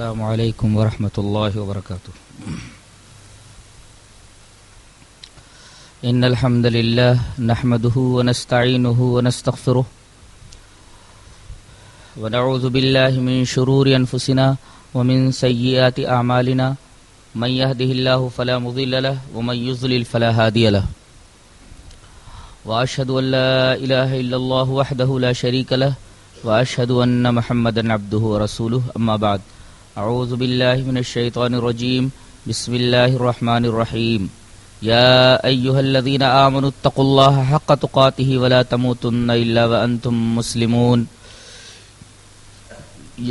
السلام علیکم ورحمۃ اللہ وبرکاتہ۔ ان الحمد للہ نحمده ونستعینه ونستغفره ونعوذ باللہ من شرور انفسنا ومن سیئات اعمالنا من يهده الله فلا مضل له ومن يضلل فلا هادي له واشهد ان لا اله الا الله وحده لا شريك له واشهد ان محمدا عبده ورسوله اما بعد اعوذ باللہ من الشیطان الرجیم بسم اللہ الرحمن الرحیم یا ایہا الذین آمنوا اتقوا اللہ حق تقاته ولا تموتن الا وانتم مسلمون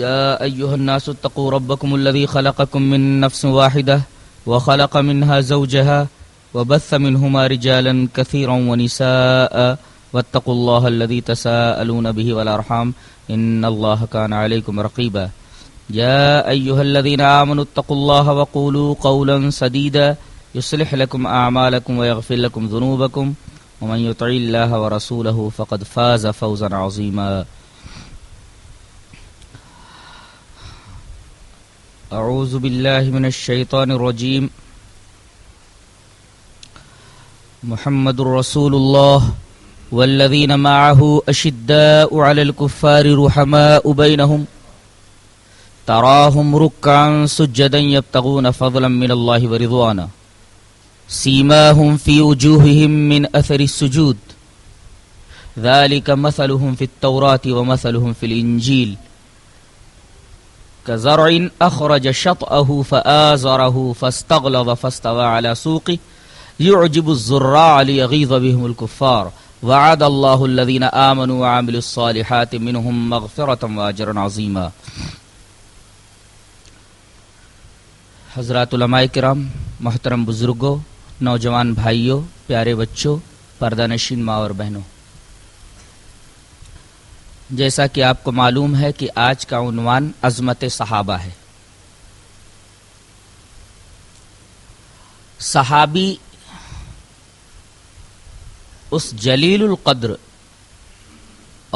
یا ایہا الناس اتقوا ربکم الذی خلقکم من نفس واحدہ وخلق منها زوجها وبث منهما رجالا كثيرا ونساء واتقوا الله الذي تساءلون به والارحام ان الله كان عليكم رقيبا يا أيها الذين آمنوا اتقوا الله وقولوا قولا سديدا يصلح لكم أعمالكم ويغفر لكم ذنوبكم ومن يطع الله ورسوله فقد فاز فوزا عظيما أعوذ بالله من الشيطان الرجيم محمد رسول الله والذين معه أشداء على الكفار رحماء بينهم تراهم ركعا سجدا يبتغون فضلا من الله ورضوانا سيماهم في وجوههم من أثر السجود ذلك مثلهم في التوراة ومثلهم في الإنجيل كزرع أخرج شطأه فآزره فاستغلظ فاستوى على سوقه يعجب الزراع ليغيظ بهم الكفار وعد الله الذين آمنوا وعملوا الصالحات منهم مغفرة وأجرا عظيما۔ حضرات علماء کرام، محترم بزرگوں، نوجوان بھائیوں، پیارے بچوں، پردہ نشین ماں اور بہنوں، جیسا کہ آپ کو معلوم ہے کہ آج کا عنوان عظمت صحابہ ہے۔ صحابی اس جلیل القدر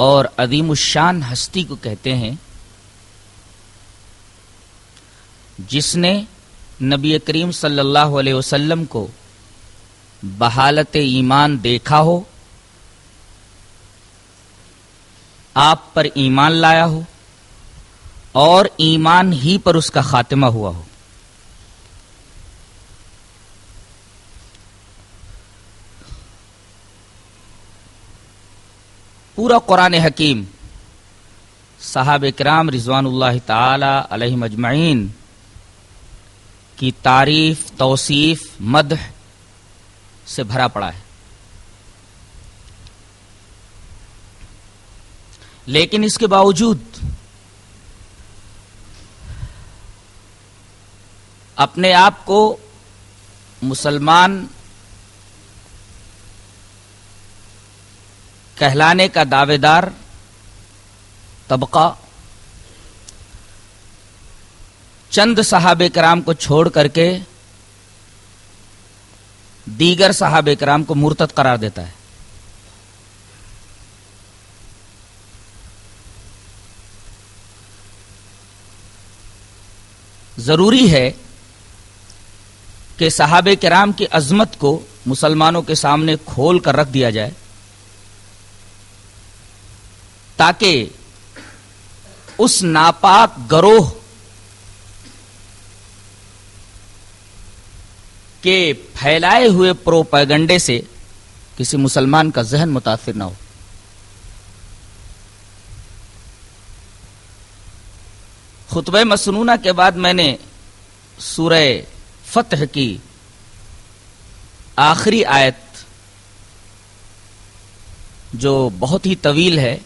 اور عظیم الشان ہستی کو کہتے ہیں جس نے نبی کریم صلی اللہ علیہ وسلم کو بحالت ایمان دیکھا ہو، آپ پر ایمان لایا ہو اور ایمان ہی پر اس کا خاتمہ ہوا ہو۔ پورا قرآن حکیم صحابہ کرام رضوان اللہ تعالی علیہم اجمعین کی تعریف، توصیف، مدح سے بھرا پڑا ہے، لیکن اس کے باوجود اپنے آپ کو مسلمان کہلانے کا دعوے دار طبقہ چند صحابہ کرام کو چھوڑ کر کے دیگر صحابہ کرام کو مرتد قرار دیتا ہے۔ ضروری ہے کہ صحابہ کرام کی عظمت کو مسلمانوں کے سامنے کھول کر رکھ دیا جائے تاکہ اس ناپاک گروہ کے پھیلائے ہوئے پروپیگنڈے سے کسی مسلمان کا ذہن متاثر نہ ہو۔ خطبہ مسنونہ کے بعد میں نے سورہ فتح کی آخری آیت جو بہت ہی طویل ہے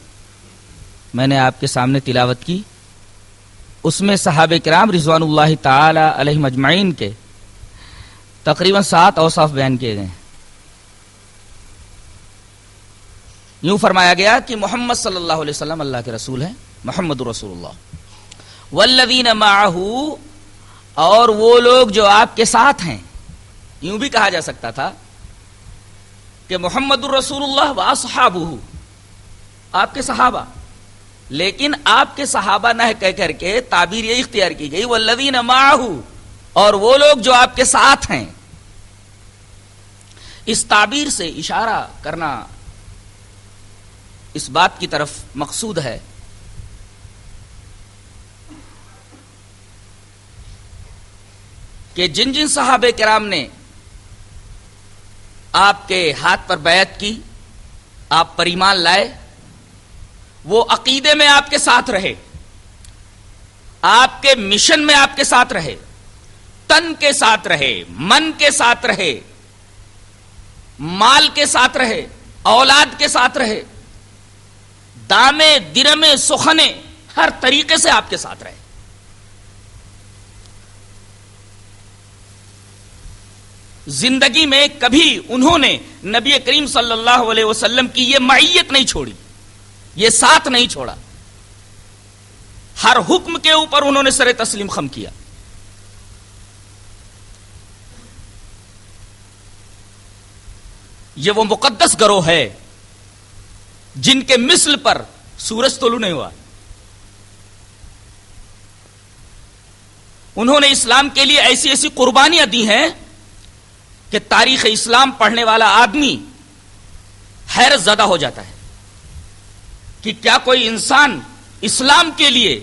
میں نے آپ کے سامنے تلاوت کی۔ اس میں صحابہ کرام رضوان اللہ تعالی علیہم اجمعین کے تقریباً 7 اوصاف بیان کیے گئے ہیں۔ یوں فرمایا گیا کہ محمد صلی اللہ علیہ وسلم اللہ کے رسول ہیں، محمد رسول اللہ، والذین معہ، اور وہ لوگ جو آپ کے ساتھ ہیں۔ یوں بھی کہا جا سکتا تھا کہ محمد رسول اللہ واصحابہ، آپ کے صحابہ، لیکن آپ کے صحابہ نہ کہہ کر کے تعبیر یہ اختیار کی گئی والذین معہ، اور وہ لوگ جو آپ کے ساتھ ہیں. اس تعبیر سے اشارہ کرنا اس بات کی طرف مقصود ہے کہ جن جن صحابہ کرام نے آپ کے ہاتھ پر بیعت کی، آپ پر ایمان لائے، وہ عقیدے میں آپ کے ساتھ رہے، آپ کے مشن میں آپ کے ساتھ رہے، تن کے ساتھ رہے، من کے ساتھ رہے، مال کے ساتھ رہے، اولاد کے ساتھ رہے، دامے درمے سخنے ہر طریقے سے آپ کے ساتھ رہے. زندگی میں کبھی انہوں نے نبی کریم صلی اللہ علیہ وسلم کی یہ معیت نہیں چھوڑی، یہ ساتھ نہیں چھوڑا. ہر حکم کے اوپر انہوں نے سر تسلیم خم کیا. یہ وہ مقدس گروہ ہے جن کے مثل پر سورج طلوع نہیں ہوا. انہوں نے اسلام کے لیے ایسی ایسی قربانیاں دی ہیں کہ تاریخ اسلام پڑھنے والا آدمی حیرت زدہ ہو جاتا ہے کہ کیا کوئی انسان اسلام کے لیے،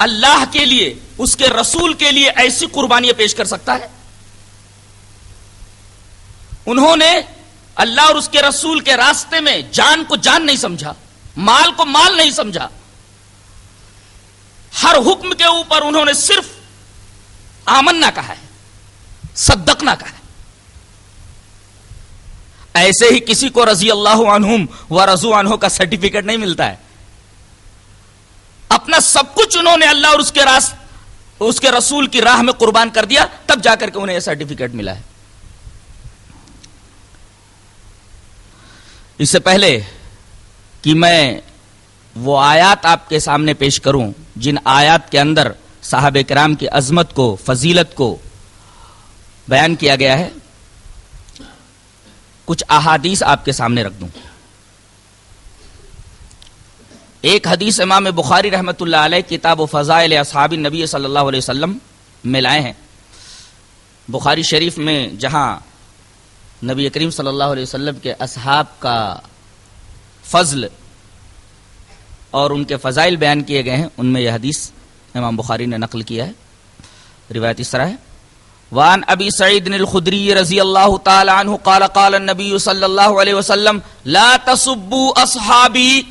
اللہ کے لیے، اس کے رسول کے لیے ایسی قربانیاں پیش کر سکتا ہے. انہوں نے اللہ اور اس کے رسول کے راستے میں جان کو جان نہیں سمجھا، مال کو مال نہیں سمجھا. ہر حکم کے اوپر انہوں نے صرف آمنا کہا ہے، صدقنا کہا ہے. ایسے ہی کسی کو رضی اللہ عنہم و رضوا عنہ کا سرٹیفکیٹ نہیں ملتا ہے. اپنا سب کچھ انہوں نے اللہ اور اس کے رسول کی راہ میں قربان کر دیا، تب جا کر کے انہیں یہ سرٹیفکیٹ ملا ہے. اس سے پہلے کہ میں وہ آیات آپ کے سامنے پیش کروں جن آیات کے اندر صحابہ کرام کی عظمت کو، فضیلت کو بیان کیا گیا ہے، کچھ احادیث آپ کے سامنے رکھ دوں. ایک حدیث امام بخاری رحمۃ اللہ علیہ کتاب و فضائل اصحاب النبی صلی اللہ علیہ وسلم میں لائے ہیں. بخاری شریف میں جہاں نبی کریم صلی اللہ علیہ وسلم کے اصحاب کا فضل اور ان کے فضائل بیان کیے گئے ہیں، ان میں یہ حدیث امام بخاری نے نقل کیا ہے. روایت اس طرح ہے: وعن ابی سعید الخدری رضی اللہ تعالی عنہ قال قال النبی صلی اللہ علیہ وسلم لا تسبوا اصحابی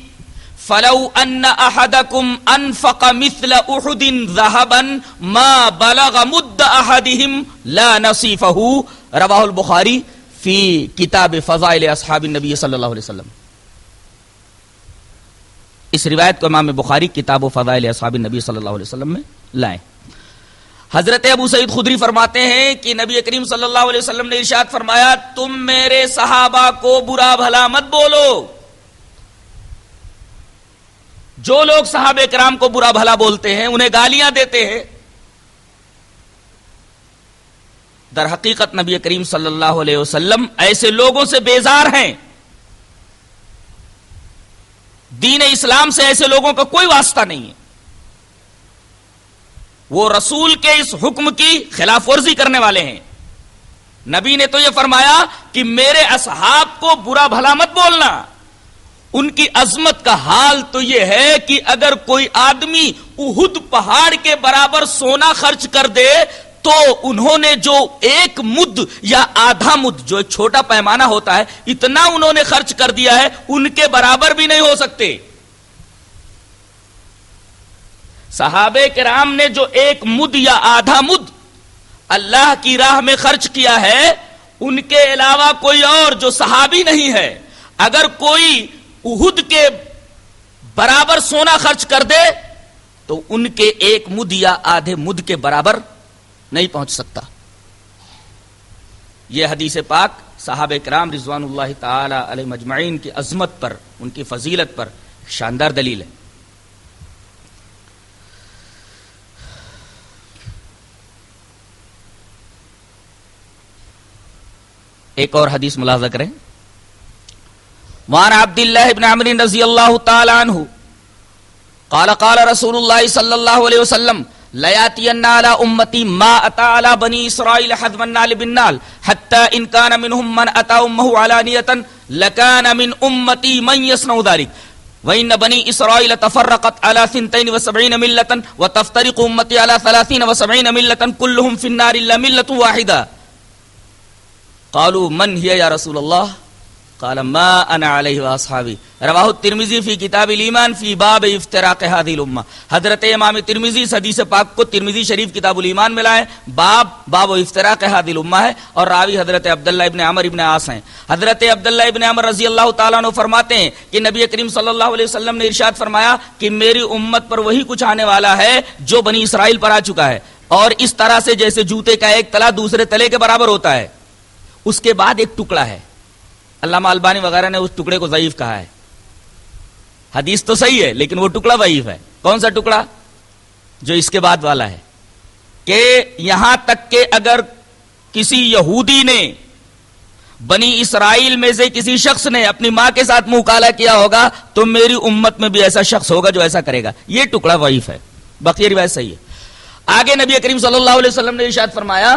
فلو ان احدکم انفق مثل احد ذهبا ما بلغ مد احدهم لا نصیفہ. رواہ البخاری فی کتاب فضائل اصحاب النبی صلی اللہ علیہ وسلم. اس روایت کو امام بخاری کتاب و فضائل اصحاب النبی صلی اللہ علیہ وسلم میں لائیں. حضرت ابو سعید خدری فرماتے ہیں کہ نبی کریم صلی اللہ علیہ وسلم نے ارشاد فرمایا، تم میرے صحابہ کو برا بھلا مت بولو. جو لوگ صحابہ کرام کو برا بھلا بولتے ہیں، انہیں گالیاں دیتے ہیں، در حقیقت نبی کریم صلی اللہ علیہ وسلم ایسے لوگوں سے بیزار ہیں. دین اسلام سے ایسے لوگوں کا کوئی واسطہ نہیں ہے. وہ رسول کے اس حکم کی خلاف ورزی کرنے والے ہیں. نبی نے تو یہ فرمایا کہ میرے اصحاب کو برا بھلا مت بولنا. ان کی عظمت کا حال تو یہ ہے کہ اگر کوئی آدمی احد پہاڑ کے برابر سونا خرچ کر دے تو انہوں نے جو ایک مد یا آدھا مد، جو ایک چھوٹا پیمانہ ہوتا ہے، اتنا انہوں نے خرچ کر دیا ہے، ان کے برابر بھی نہیں ہو سکتے. صحابہ کرام نے جو ایک مد یا آدھا مد اللہ کی راہ میں خرچ کیا ہے، ان کے علاوہ کوئی اور جو صحابی نہیں ہے اگر کوئی احد کے برابر سونا خرچ کر دے تو ان کے ایک مد یا آدھے مد کے برابر نہیں پہنچ سکتا. یہ حدیث پاک صحابہ کرام رضوان اللہ تعالی علیہ مجمعین کی عظمت پر، ان کی فضیلت پر شاندار دلیل ہے. ایک اور حدیث ملاحظہ کریں. وعن عبد اللہ بن عمرو رضی اللہ تعالی عنہ قال قال رسول اللہ صلی اللہ علیہ وسلم لَيَأْتِيَنَّ عَلَىٰ أُمَّتِي مَا أَتَىٰ عَلَىٰ بَنِي إِسْرَائِيلَ حَذْفَ النَّعْلِ بِالنَّعْلِ حَتَّىٰ إِنْ كَانَ مِنْهُمْ مَنْ أَتَىٰ أُمَّهُ عَلَانِيَةً لَكَانَ مِنْ أُمَّتِي مَنْ يَصْنَعُ ذَلِكَ وَإِنَّ بَنِي إِسْرَائِيلَ تَفَرَّقَتْ عَلَىٰ 72 مِلَّةً وَتَفْتَرِقُ أُمَّتِي عَلَىٰ 73 مِلَّةً كُلُّهُمْ فِي النَّارِ إِلَّا مِلَّةٌ وَاحِدَةٌ قالوا من هي يا رسول الله قال ما انا عليه واصحابي رواه الترمذي في كتاب الايمان في باب افتراق هذه الامه. حضرت امام ترمذی اس حدیث پاک کو ترمذی شریف کتاب الایمان میں لائے. باب افتراق هذه الامه ہے اور راوی حضرت عبداللہ ابن عمر ابن عاص ہیں. حضرت عبداللہ ابن عمر رضی اللہ تعالیٰ عنہ فرماتے ہیں کہ نبی کریم صلی اللہ علیہ وسلم نے ارشاد فرمایا کہ میری امت پر وہی کچھ آنے والا ہے جو بنی اسرائیل پر آ چکا ہے، اور اس طرح سے جیسے جوتے کا ایک تلا دوسرے تلے کے برابر ہوتا ہے. اس کے بعد ایک ٹکڑا ہے. علامہ البانی وغیرہ نے اس ٹکڑے کو ضعیف کہا ہے. حدیث تو صحیح ہے لیکن وہ ٹکڑا ضعیف ہے. کون سا ٹکڑا؟ جو اس کے بعد والا ہے کہ یہاں تک کہ اگر کسی یہودی نے بنی اسرائیل میں سے کسی شخص نے اپنی ماں کے ساتھ منہ کالا کیا ہوگا تو میری امت میں بھی ایسا شخص ہوگا جو ایسا کرے گا. یہ ٹکڑا ضعیف ہے، باقی روایت صحیح ہے. آگے نبی کریم صلی اللہ علیہ وسلم نے ارشاد فرمایا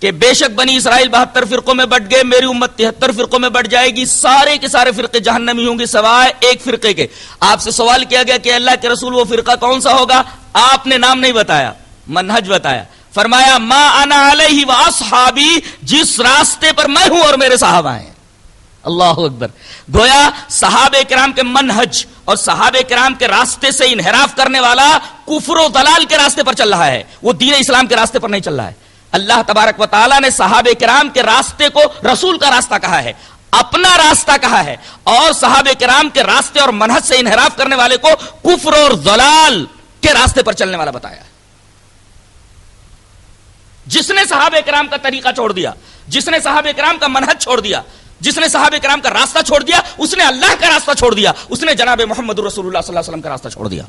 کہ بے شک بنی اسرائیل 72 فرقوں میں بٹ گئے، میری امت 73 فرقوں میں بٹ جائے گی، سارے کے سارے فرقے جہنمی ہوں گے سوائے ایک فرقے کے. آپ سے سوال کیا گیا کہ اللہ کے رسول وہ فرقہ کون سا ہوگا؟ آپ نے نام نہیں بتایا، منہج بتایا. فرمایا ما انا علیہ واصحابی، جس راستے پر میں ہوں اور میرے صحابہ ہیں. اللہ اکبر. گویا صحابہ کرام کے منہج اور صحابہ کرام کے راستے سے انحراف کرنے والا کفر و ضلال کے راستے پر چل رہا ہے، وہ دین اسلام کے راستے پر نہیں چل رہا ہے. اللہ تبارک و تعالیٰ نے صحابہ کرام کے راستے کو رسول کا راستہ کہا ہے، اپنا راستہ کہا ہے، اور صحابہ کرام کے راستے اور منہج سے انحراف کرنے والے کو کفر اور ضلال کے راستے پر چلنے والا بتایا ہے. جس نے صحابہ کرام کا طریقہ چھوڑ دیا، جس نے صحابہ کرام کا منہج چھوڑ دیا، جس نے صحابہ کرام کا راستہ چھوڑ دیا، اس نے اللہ کا راستہ چھوڑ دیا، اس نے جناب محمد رسول اللہ صلی اللہ علیہ وسلم کا راستہ چھوڑ دیا.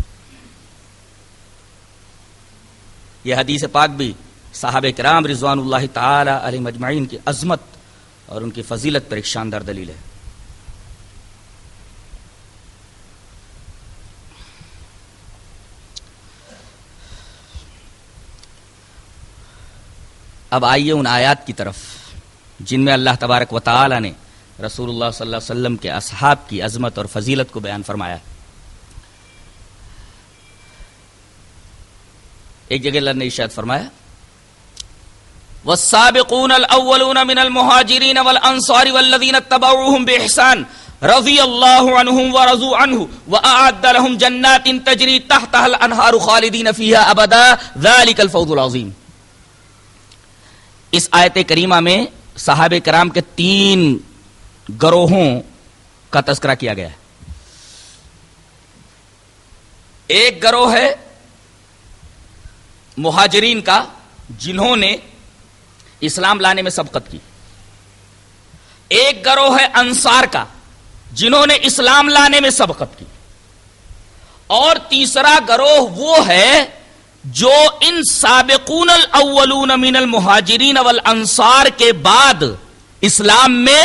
یہ حدیث پاک بھی صحابہ کرام رضوان اللہ تعالی علیہم اجمعین کی عظمت اور ان کی فضیلت پر ایک شاندار دلیل ہے. اب آئیے ان آیات کی طرف جن میں اللہ تبارک و تعالی نے رسول اللہ صلی اللہ علیہ وسلم کے اصحاب کی عظمت اور فضیلت کو بیان فرمایا. ایک جگہ اللہ نے ارشاد فرمایا والسابقون الاولون من المهاجرين والانصار والذين اتبعوهم باحسان رضي الله عنهم ورضوا عنه واعد لهم جنات تجري تحتها الانهار خالدين فيها ابدا ذلك الفوز العظيم. اس آیت کریمہ میں صحابہ کرام کے 3 گروہوں کا تذکرہ کیا گیا ہے. ایک گروہ ہے مہاجرین کا جنہوں نے اسلام لانے میں سبقت کی. ایک گروہ ہے انصار کا جنہوں نے اسلام لانے میں سبقت کی. اور تیسرا گروہ وہ ہے جو ان سابقون الاولون من المہاجرین والانصار کے بعد اسلام میں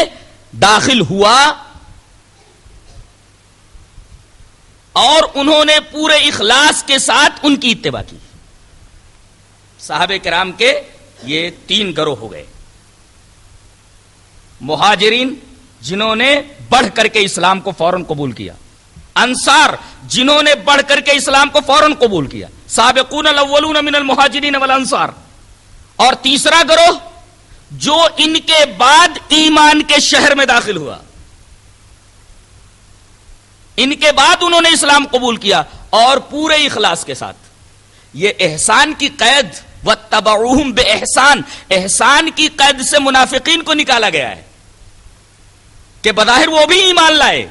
داخل ہوا اور انہوں نے پورے اخلاص کے ساتھ ان کی اتباع کی. صحابہ کرام کے یہ 3 گروہ ہو گئے. مہاجرین جنہوں نے بڑھ کر کے اسلام کو فوراً قبول کیا، انصار جنہوں نے بڑھ کر کے اسلام کو فوراً قبول کیا، سابقون الاولون من المہاجرین والانصار. اور تیسرا گروہ جو ان کے بعد ایمان کے شہر میں داخل ہوا، ان کے بعد انہوں نے اسلام قبول کیا اور پورے اخلاص کے ساتھ. یہ احسان کی قید وَاتَّبَعُوهُمْ بِإِحْسَان، احسان کی قید سے منافقین کو نکالا گیا ہے کہ بظاہر وہ بھی ایمان لائے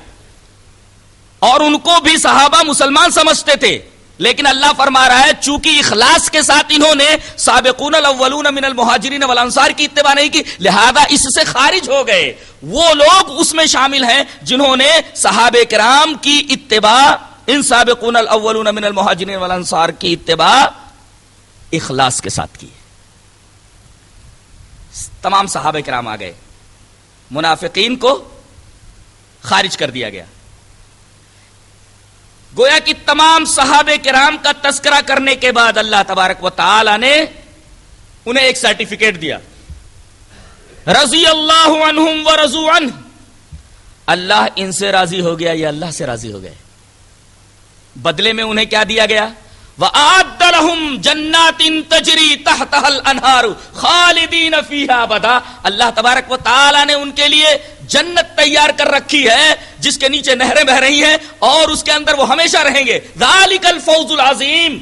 اور ان کو بھی صحابہ مسلمان سمجھتے تھے، لیکن اللہ فرما رہا ہے چونکہ اخلاص کے ساتھ انہوں نے سابقون الاولون من المہاجرین والانصار کی اتباع نہیں کی، لہذا اس سے خارج ہو گئے. وہ لوگ اس میں شامل ہیں جنہوں نے صحابہ کرام کی اتباع، ان سابقون الاولون من المہاجرین والانصار کی اتباع اخلاص کے ساتھ کی. تمام صحابہ کرام آ گئے، منافقین کو خارج کر دیا گیا. گویا کہ تمام صحابہ کرام کا تذکرہ کرنے کے بعد اللہ تبارک و تعالی نے انہیں ایک سرٹیفکیٹ دیا، رضی اللہ عنہم ورضوا عنہ، اللہ ان سے راضی ہو گیا، یہ اللہ سے راضی ہو گئے۔ بدلے میں انہیں کیا دیا گیا؟ وَأَعَدَّ لَهُمْ جَنَّاتٍ تَجْرِي تَحْتَهَا الْأَنْهَارُ خَالِدِينَ فِيهَا أَبَدًا، اللہ تبارک و تعالی نے ان کے لیے جنت تیار کر رکھی ہے جس کے نیچے نہریں بہ رہی ہیں اور اس کے اندر وہ ہمیشہ رہیں گے۔ ذَلِكَ الْفَوْزُ الْعَظِيمُ،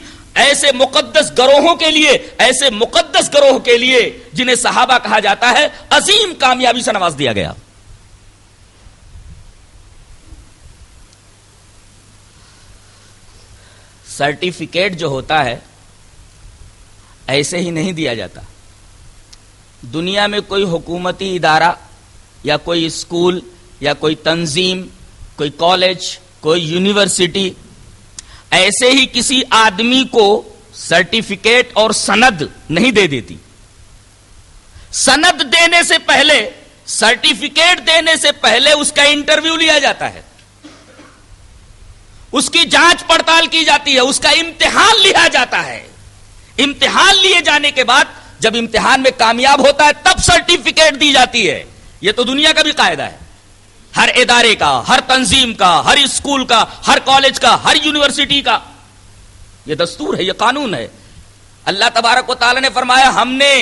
ایسے مقدس گروہوں کے لیے، ایسے مقدس گروہ کے لیے جنہیں صحابہ کہا جاتا ہے، عظیم کامیابی سے نواز دیا گیا۔ سرٹیفکیٹ جو ہوتا ہے ایسے ہی نہیں دیا جاتا۔ دنیا میں کوئی حکومتی ادارہ یا کوئی اسکول یا کوئی تنظیم، کوئی کالج، کوئی یونیورسٹی ایسے ہی کسی آدمی کو سرٹیفکیٹ اور سند نہیں دے دیتی۔ سند دینے سے پہلے، سرٹیفکیٹ دینے سے پہلے اس کا انٹرویو لیا جاتا ہے، اس کی جانچ پڑتال کی جاتی ہے، اس کا امتحان لیا جاتا ہے۔ امتحان لیے جانے کے بعد جب امتحان میں کامیاب ہوتا ہے تب سرٹیفکیٹ دی جاتی ہے۔ یہ تو دنیا کا بھی قاعدہ ہے، ہر ادارے کا، ہر تنظیم کا، ہر اسکول کا، ہر کالج کا، ہر یونیورسٹی کا یہ دستور ہے، یہ قانون ہے۔ اللہ تبارک و تعالی نے فرمایا ہم نے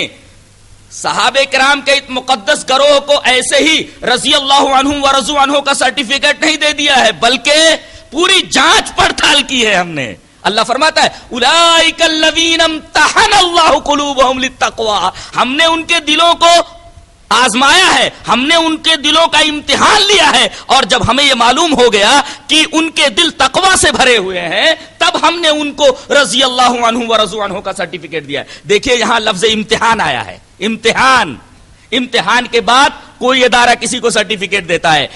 صحابہ کرام کے ایک مقدس گروہ کو ایسے ہی رضی اللہ عنہم ورضوا عنہ کا سرٹیفکیٹ نہیں دے دیا ہے، بلکہ پوری جانچ پڑتال کی ہے ہم نے۔ اللہ فرماتا ہے اولئک الذین امتحن اللہ قلوبہم للتقوی، ہم نے ان کے دلوں کو آزمایا ہے، ہم نے ان کے دلوں کا امتحان لیا ہے، اور جب ہمیں یہ معلوم ہو گیا کہ ان کے دل تقوی سے بھرے ہوئے ہیں تب ہم نے ان کو رضی اللہ عنہ ورضوا عنہ کا سرٹیفکیٹ دیا ہے۔ دیکھیے یہاں لفظ امتحان آیا ہے، امتحان۔ امتحان کے بعد کوئی ادارہ کسی کو سرٹیفکیٹ دیتا ہے،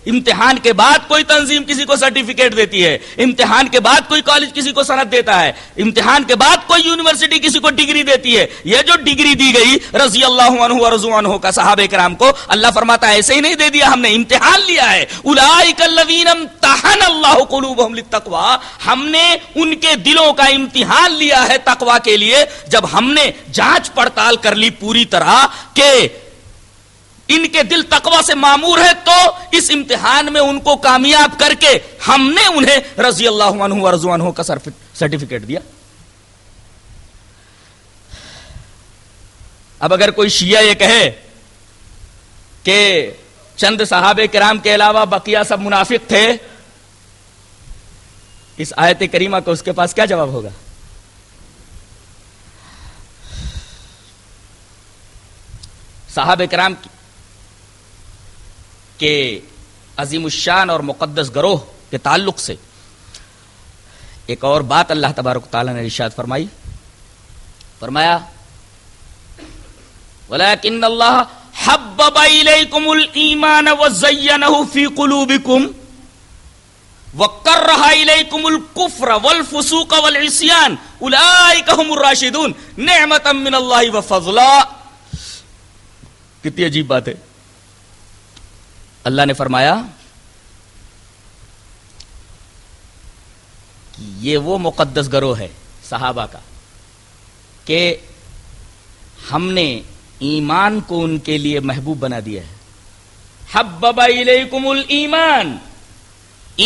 امتحان کے بعد کوئی تنظیم کسی کو سرٹیفکیٹ دیتی ہے، امتحان کے بعد کوئی کالج کسی کو سند دیتا ہے، امتحان کے بعد کوئی یونیورسٹی کسی کو ڈگری دیتی ہے۔ یہ جو ڈگری دی گئی رضی اللہ عنہ ورضوا عنہ کا صحابہ کرام کو، اللہ فرماتا ہے ایسے ہی نہیں دے دیا، ہم نے امتحان لیا ہے۔ اولئک الذین امتحن اللہ قلوبہم للتقوی، ہم نے ان کے دلوں کا امتحان لیا ہے تقوی کے لیے۔ جب ہم نے جانچ پڑتال کر لی پوری طرح کہ ان کے دل تقوی سے معمور ہے تو اس امتحان میں ان کو کامیاب کر کے ہم نے انہیں رضی اللہ عنہ ورضوا عنہ کا سرٹیفکیٹ دیا۔ اب اگر کوئی شیعہ یہ کہے کہ چند صحابہ کرام کے علاوہ بقیہ سب منافق تھے، اس آیت کریمہ کو اس کے پاس کیا جواب ہوگا؟ صحابہ کرام کہ عظیم الشان اور مقدس گروہ کے تعلق سے ایک اور بات اللہ تبارک و تعالی نے ارشاد فرمائی، فرمایا وَلَكِنَّ اللَّهَ حَبَّبَ إِلَيْكُمُ الْإِيمَانَ وَزَيَّنَهُ فِي قُلُوبِكُمْ وَكَرَّهَ إِلَيْكُمُ الْكُفْرَ وَالْفُسُوقَ وَالْعِصْيَانَ أُولَئِكَ هُمُ الرَّاشِدُونَ نِعْمَةً مِّنَ اللَّهِ وَفَضْلًا۔ کتنی عجیب بات ہے۔ اللہ نے فرمایا کہ یہ وہ مقدس گروہ ہے صحابہ کا کہ ہم نے ایمان کو ان کے لیے محبوب بنا دیا ہے۔ حبب الیکم الایمان،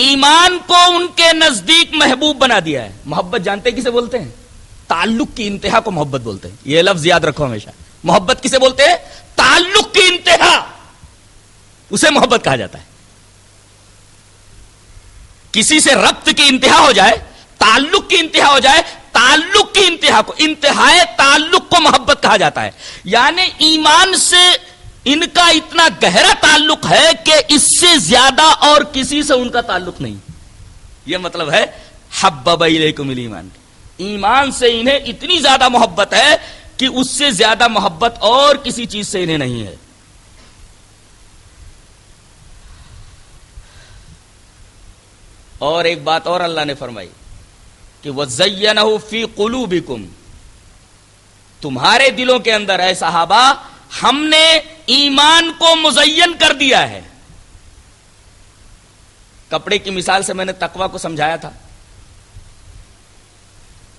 ایمان کو ان کے نزدیک محبوب بنا دیا ہے۔ محبت جانتے کسے بولتے ہیں؟ تعلق کی انتہا کو محبت بولتے ہیں، یہ لفظ یاد رکھو ہمیشہ۔ محبت کسے بولتے ہیں؟ تعلق کی انتہا، اسے محبت کہا جاتا ہے۔ کسی سے ربط کی انتہا ہو جائے، تعلق کی انتہا ہو جائے، تعلق کی انتہا کو، انتہائے تعلق کو محبت کہا جاتا ہے۔ یعنی ایمان سے ان کا اتنا گہرا تعلق ہے کہ اس سے زیادہ اور کسی سے ان کا تعلق نہیں۔ یہ مطلب ہے حبب الیکم الایمان، ایمان سے انہیں اتنی زیادہ محبت ہے کہ اس سے زیادہ محبت اور کسی چیز سے انہیں نہیں ہے۔ اور ایک بات اور اللہ نے فرمائی کہ وَزَيَّنَهُ فِي قُلُوبِكُمْ، تمہارے دلوں کے اندر اے صحابہ ہم نے ایمان کو مزین کر دیا ہے۔ کپڑے کی مثال سے میں نے تقوی کو سمجھایا تھا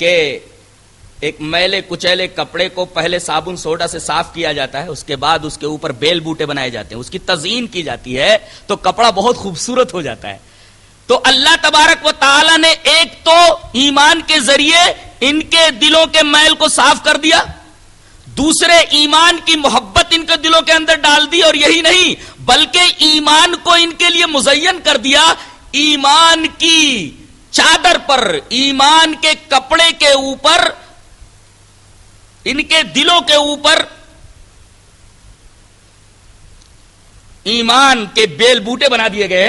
کہ ایک میلے کچیلے کپڑے کو پہلے صابن سوڈا سے صاف کیا جاتا ہے، اس کے بعد اس کے اوپر بیل بوٹے بنائے جاتے ہیں، اس کی تزئین کی جاتی ہے تو کپڑا بہت خوبصورت ہو جاتا ہے. تو اللہ تبارک و تعالی نے ایک تو ایمان کے ذریعے ان کے دلوں کے میل کو صاف کر دیا، دوسرے ایمان کی محبت ان کے دلوں کے اندر ڈال دی، اور یہی نہیں بلکہ ایمان کو ان کے لیے مزین کر دیا. ایمان کی چادر پر، ایمان کے کپڑے کے اوپر، ان کے دلوں کے اوپر ایمان کے بیل بوٹے بنا دیے گئے،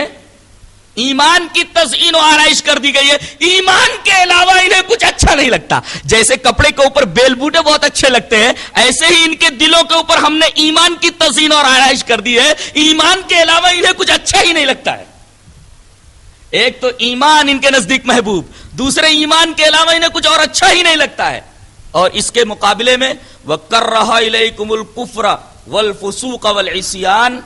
ایمان کی تزئین و آرائش کر دی گئی ہے. ایمان کے علاوہ انہیں کچھ اچھا نہیں لگتا. جیسے کپڑے کے اوپر بیل بوٹے بہت اچھے لگتے ہیں، ایسے ہی ان کے دلوں کے اوپر ہم نے ایمان کی تزئین اور آرائش کر دی ہے. ایمان کے علاوہ انہیں کچھ اچھا ہی نہیں لگتا ہے. ایک تو ایمان ان کے نزدیک محبوب، دوسرے ایمان کے علاوہ انہیں کچھ اور اچھا ہی نہیں لگتا ہے. اور اس کے مقابلے میں وَكَرَّهَ إِلَيْكُمُ الْكُفْرَ وَالْفُسُوقَ وَالْعِصْيَانَ،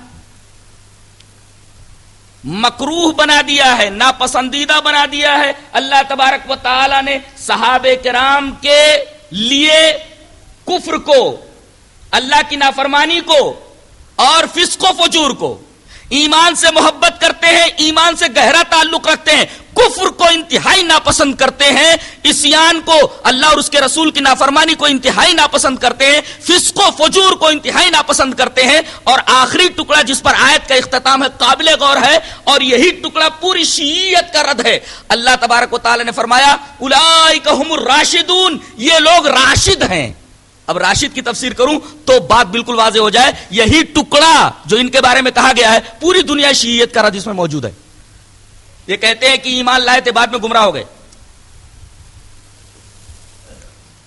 مکروہ بنا دیا ہے، ناپسندیدہ بنا دیا ہے. اللہ تبارک و تعالی نے صحابہ کرام کے لیے کفر کو، اللہ کی نافرمانی کو اور فسق و فجور کو، ایمان سے محبت کرتے ہیں، ایمان سے گہرا تعلق رکھتے ہیں، کفر کو انتہائی ناپسند کرتے ہیں، عصیان کو، اللہ اور اس کے رسول کی نافرمانی کو انتہائی ناپسند کرتے ہیں، فسق و فجور کو انتہائی ناپسند کرتے ہیں. اور آخری ٹکڑا جس پر آیت کا اختتام ہے قابل غور ہے، اور یہی ٹکڑا پوری شیعیت کا رد ہے. اللہ تبارک و تعالی نے فرمایا اولئک هم الراشدون، یہ لوگ راشد ہیں. اب راشد کی تفسیر کروں تو بات بالکل واضح ہو جائے. یہی ٹکڑا جو ان کے بارے میں کہا گیا ہے پوری دنیا شیعیت کا رد اس میں موجود ہے. یہ کہتے ہیں کہ ایمان لائے تھے بعد میں گمراہ ہو گئے.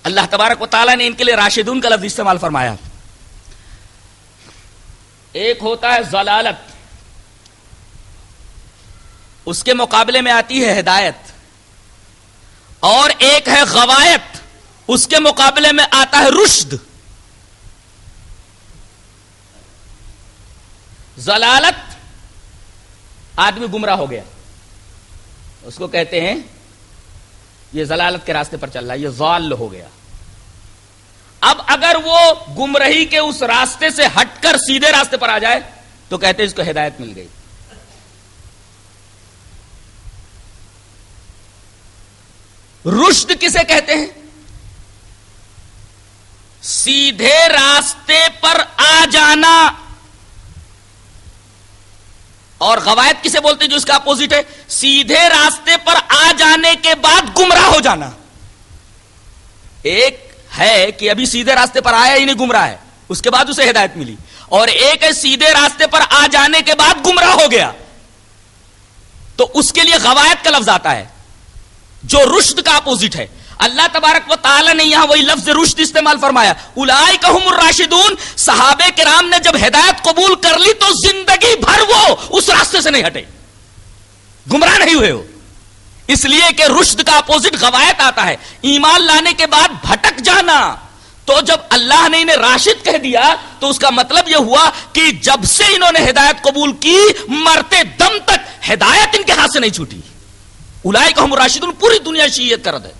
اللہ تبارک و تعالیٰ نے ان کے لیے راشدون کا لفظ استعمال فرمایا. ایک ہوتا ہے ضلالت، اس کے مقابلے میں آتی ہے ہدایت، اور ایک ہے غوایت، اس کے مقابلے میں آتا ہے رشد. ضلالت، آدمی گمراہ ہو گیا، اس کو کہتے ہیں یہ ضلالت کے راستے پر چل رہا ہے، یہ ضال ہو گیا. اب اگر وہ گمراہی کے اس راستے سے ہٹ کر سیدھے راستے پر آ جائے تو کہتے ہیں اس کو ہدایت مل گئی. رشد کسے کہتے ہیں؟ سیدھے راستے پر آ جانا. اور غوایت کسے بولتے ہیں جو اس کا اپوزٹ ہے؟ سیدھے راستے پر آ جانے کے بعد گمراہ ہو جانا. ایک ہے کہ ابھی سیدھے راستے پر آیا ہی نہیں، گمراہ ہے، اس کے بعد اسے ہدایت ملی. اور ایک ہے سیدھے راستے پر آ جانے کے بعد گمراہ ہو گیا، تو اس کے لیے غوایت کا لفظ آتا ہے جو رشد کا اپوزٹ ہے. اللہ تبارک و تعالی نے یہاں وہی لفظ رشد استعمال فرمایا. اولئک هم الراشدون. صحابہ کرام نے جب ہدایت قبول کر لی تو زندگی بھر وہ اس راستے سے نہیں ہٹے، گمراہ نہیں ہوئے وہ. اس لیے کہ رشد کا اپوزٹ غوایت آتا ہے. ایمان لانے کے بعد بھٹک جانا. تو جب اللہ نے انہیں راشد کہہ دیا تو اس کا مطلب یہ ہوا کہ جب سے انہوں نے ہدایت قبول کی مرتے دم تک ہدایت ان کے ہاتھ سے نہیں چھوٹی. اولئک هم الراشدون پوری دنیا شیعیت کا رد ہے.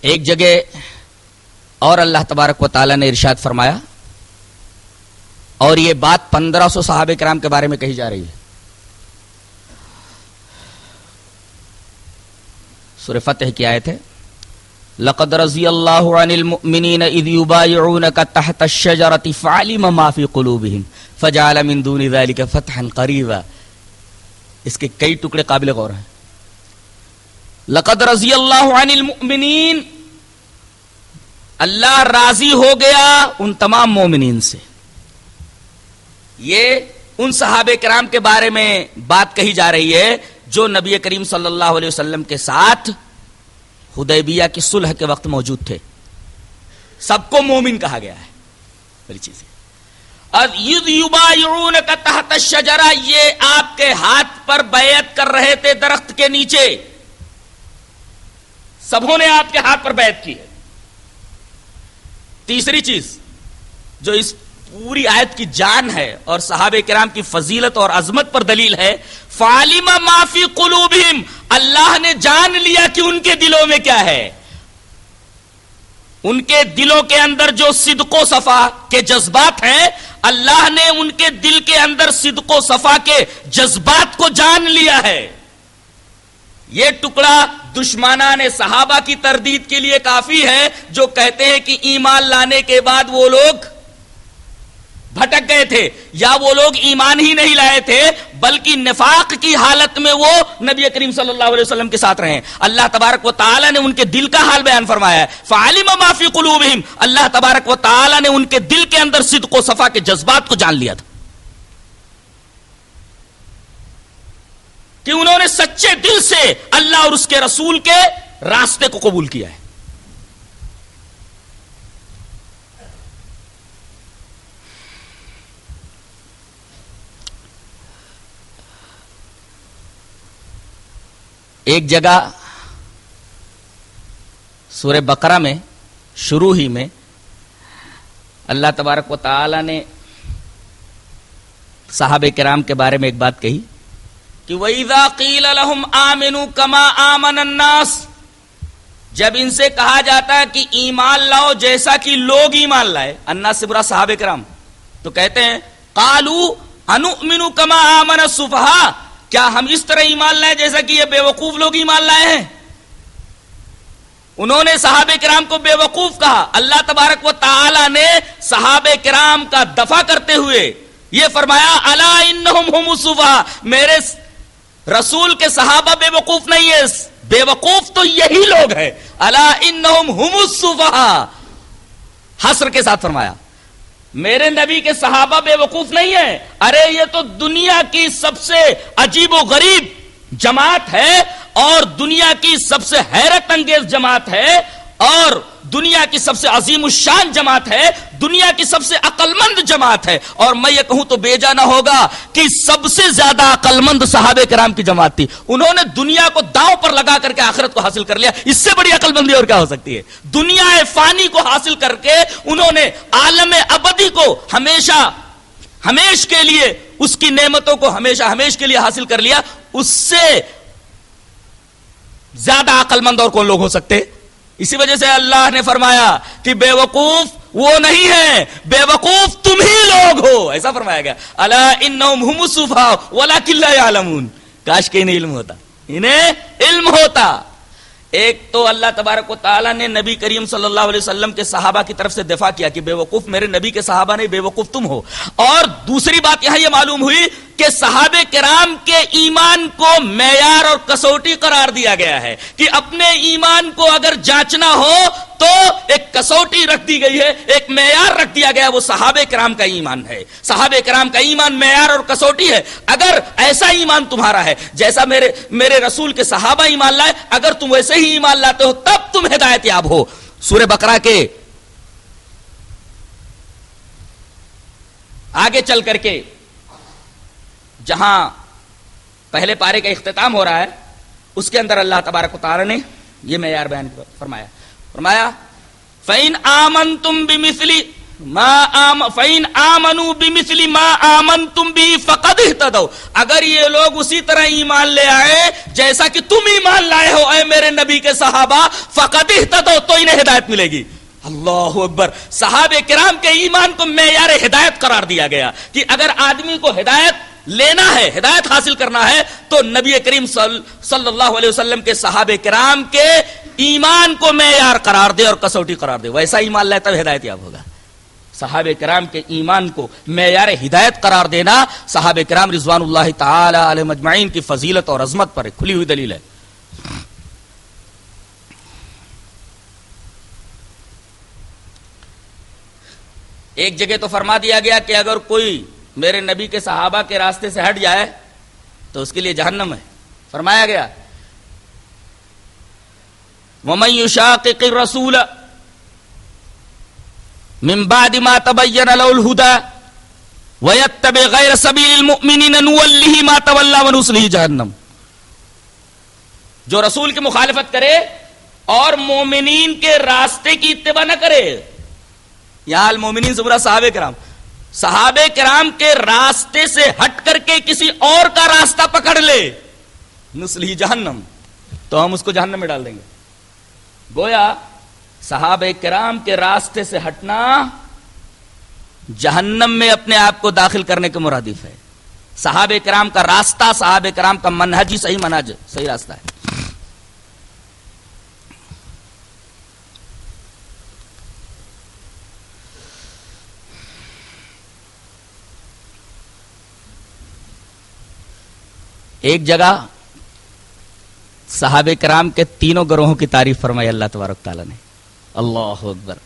ایک جگہ اور اللہ تبارک و تعالی نے ارشاد فرمایا، اور یہ بات 1500 صحابہ کرام کے بارے میں کہی جا رہی ہے. سورہ فتح کی آیت ہے لقد رضی اللہ عن المؤمنین اذ یبایعونک تحت الشجرۃ فعلم ما فی قلوبہم فجعل من دون ذلک فتحا قریبا. اس کے کئی ٹکڑے قابل غور ہیں. لقد رضی اللہ عن المؤمنین، اللہ راضی ہو گیا ان تمام مومنین سے. یہ ان صحابہ کرام کے بارے میں بات کہی جا رہی ہے جو نبی کریم صلی اللہ علیہ وسلم کے ساتھ حدیبیہ کی صلح کے وقت موجود تھے. سب کو مومن کہا گیا ہے. بڑی چیز ہے. اذ یبایعونک تحت الشجرہ، یہ آپ کے ہاتھ پر بیعت کر رہے تھے درخت کے نیچے. سبوں نے آپ کے ہاتھ پر بیعت کی ہے. تیسری چیز جو اس پوری آیت کی جان ہے اور صحابہ کرام کی فضیلت اور عظمت پر دلیل ہے. فَعَلِمَ مَا فِي قُلُوبِهِمْ، اللہ نے جان لیا کہ ان کے دلوں میں کیا ہے. ان کے دلوں کے اندر جو صدق و صفا کے جذبات ہیں، اللہ نے ان کے دل کے اندر صدق و صفا کے جذبات کو جان لیا ہے. یہ ٹکڑا دشمنان صحابہ کی تردید کے لیے کافی ہے، جو کہتے ہیں کہ ایمان لانے کے بعد وہ لوگ بھٹک گئے تھے، یا وہ لوگ ایمان ہی نہیں لائے تھے بلکہ نفاق کی حالت میں وہ نبی کریم صلی اللہ علیہ وسلم کے ساتھ رہے. اللہ تبارک و تعالی نے ان کے دل کا حال بیان فرمایا ہے. فَعَلِمَ مَا فِي قُلُوبِهِمْ، اللہ تبارک و تعالی نے ان کے دل کے اندر صدق و صفا کے جذبات کو جان لیا تھا کہ انہوں نے سچے دل سے اللہ اور اس کے رسول کے راستے کو قبول کیا ہے. ایک جگہ سورہ بقرہ میں شروع ہی میں اللہ تبارک و تعالی نے صحابہ کرام کے بارے میں ایک بات کہی کہ وَإِذَا قِيلَ لَهُمْ آمِنُوا كَمَا آمَنَ النَّاسِ، جب ان سے کہا جاتا ہے کہ ایمان لاؤ جیسا کہ لوگ ایمان لائے، الناس سے برا صحابہ کرام، تو کہتے ہیں قَالُوا أَنُؤْمِنُ كَمَا آمَنَ السُّفَهَاءُ، کیا ہم اس طرح ایمان لائے جیسا کہ یہ بے وقوف لوگ ایمان لائے ہیں. انہوں نے صحابہ کرام کو بے وقوف کہا. اللہ تبارک و تعالی نے صحابہ کرام کا دفاع کرتے ہوئے یہ فرمایا الا انہم هم السفہاء، میرے رسول کے صحابہ بے وقوف نہیں ہے، بے وقوف تو یہی لوگ ہیں. الا انہم هم السفہاء، حسر کے ساتھ فرمایا میرے نبی کے صحابہ بے وقوف نہیں ہے. ارے یہ تو دنیا کی سب سے عجیب و غریب جماعت ہے اور دنیا کی سب سے حیرت انگیز جماعت ہے اور دنیا کی سب سے عظیم الشان جماعت ہے، دنیا کی سب سے عقل مند جماعت ہے. اور میں یہ کہوں تو بے جا نہ ہوگا کہ سب سے زیادہ عقل مند صحابہ کرام کی جماعت تھی. انہوں نے دنیا کو داؤں پر لگا کر کے آخرت کو حاصل کر لیا. اس سے بڑی عقل مندی اور کیا ہو سکتی ہے؟ دنیا فانی کو حاصل کر کے انہوں نے عالم ابدی کو ہمیش کے لیے، اس کی نعمتوں کو ہمیش کے لیے حاصل کر لیا. اس سے زیادہ عقل مند اور کون لوگ ہو سکتے؟ اسی وجہ سے اللہ نے فرمایا کہ بے وقوف وہ نہیں ہے، بے وقوف تم ہی لوگ ہو، ایسا فرمایا گیا. الا انہم هم السفہاء ولکن لا یعلمون. کاش کہ انہیں علم ہوتا. ایک تو اللہ تبارک و تعالی نے نبی کریم صلی اللہ علیہ وسلم کے صحابہ کی طرف سے دفاع کیا کہ بے وقوف میرے نبی کے صحابہ نہیں، بے وقوف تم ہو. اور دوسری بات یہاں یہ معلوم ہوئی کہ صحابہ کرام کے ایمان کو معیار اور کسوٹی قرار دیا گیا ہے کہ اپنے ایمان کو اگر جانچنا ہو تو ایک کسوٹی رکھ دی گئی ہے، ایک معیار رکھ دیا گیا، وہ صحابہ کرام کا ایمان ہے. صحابہ کرام کا ایمان معیار اور کسوٹی ہے. اگر ایسا ایمان تمہارا ہے جیسا میرے رسول کے صحابہ ایمان لائے، اگر تم ویسے ہی ایمان لاتے ہو تب تم ہدایت یاب ہو. سورہ بقرہ کے آگے چل کر کے جہاں پہلے پارے کا اختتام ہو رہا ہے اس کے اندر اللہ تبارک و تعالی نے یہ معیار بیان فرمایا فَإِنْ آمَنْتُمْ بِمِثْلِ فَإِنْ آمَنُوا بِمِثْلِ مَا آمَنْتُمْ بِهِ فَقَدْ اهْتَدَوْا. اگر یہ لوگ اسی طرح ایمان لے آئے جیسا کہ تم ایمان لائے ہو اے میرے نبی کے صحابہ، فَقَدْ اهْتَدَوْا، تو انہیں ہدایت ملے گی. اللہ اکبر. صحابہ کرام کے ایمان کو معیار ہدایت قرار دیا گیا کہ اگر آدمی کو ہدایت لینا ہے، ہدایت حاصل کرنا ہے تو نبی کریم صلی اللہ علیہ وسلم کے صحابہ کرام کے ایمان کو معیار قرار دے اور کسوٹی قرار دے. ویسا ایمان لائے تب ہدایت یاب ہوگا. صحابہ کرام کے ایمان کو معیار ہدایت قرار دینا صحابہ کرام رضوان اللہ تعالی علیہم اجمعین کی فضیلت اور عظمت پر ایک کھلی ہوئی دلیل ہے. ایک جگہ تو فرما دیا گیا کہ اگر کوئی میرے نبی کے صحابہ کے راستے سے ہٹ جائے تو اس کے لیے جہنم ہے. فرمایا گیا وَمَن يُشَاقِقِ الرَّسُولَ مِن بَعْدِ مَا تَبَيَّنَ لَهُ الْهُدَى وَيَتَّبِعْ غَيْرَ سَبِيلِ الْمُؤْمِنِينَ نُوَلِّهِ مَا تَوَلَّى وَنُصْلِهِ جَهَنَّمَ. جو رسول کی مخالفت کرے اور مومنین کے راستے کی اتباع نہ کرے، یہاں المومنین سے برا صحابہ کرام، صحابہ کرام کے راستے سے ہٹ کر کے کسی اور کا راستہ پکڑ لے نصلہ جہنم، تو ہم اس کو جہنم میں ڈال دیں گے. گویا صحابہ کرام کے راستے سے ہٹنا جہنم میں اپنے آپ کو داخل کرنے کے مرادف ہے. صحابہ کرام کا راستہ، صحابہ کرام کا منہج ہی صحیح منہج، صحیح راستہ ہے. ایک جگہ صحابہ کرام کے تینوں گروہوں کی تعریف فرمائی اللہ تبارک تعالیٰ نے. اللہ اکبر.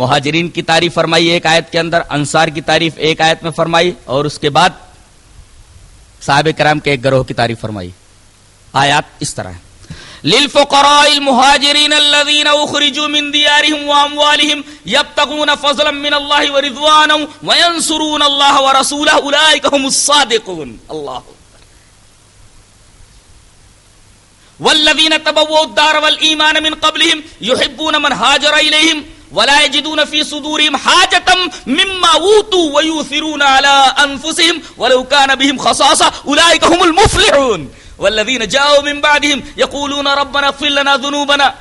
مہاجرین کی تعریف فرمائی ایک آیت کے اندر، انصار کی تعریف ایک آیت میں فرمائی، اور اس کے بعد صحابہ کرام کے ایک گروہ کی تعریف فرمائی. آیات اس طرح ہیں: للفقراء المهاجرين الذين اخرجوا من ديارهم واموالهم يبتغون فضلا من الله ورضوانا وينصرون الله ورسوله اولئك هم الصادقون. الله والذين تبوؤوا الدار والايمان من قبلهم يحبون من هاجر اليهم ولا يجدون في صدورهم حاجة مما اوتوا ويؤثرون على انفسهم ولو كان بهم خصاصة اولئك هم المفلحون. والذين جاءوا من بعدهم يقولون ربنا اغفر لنا ذنوبنا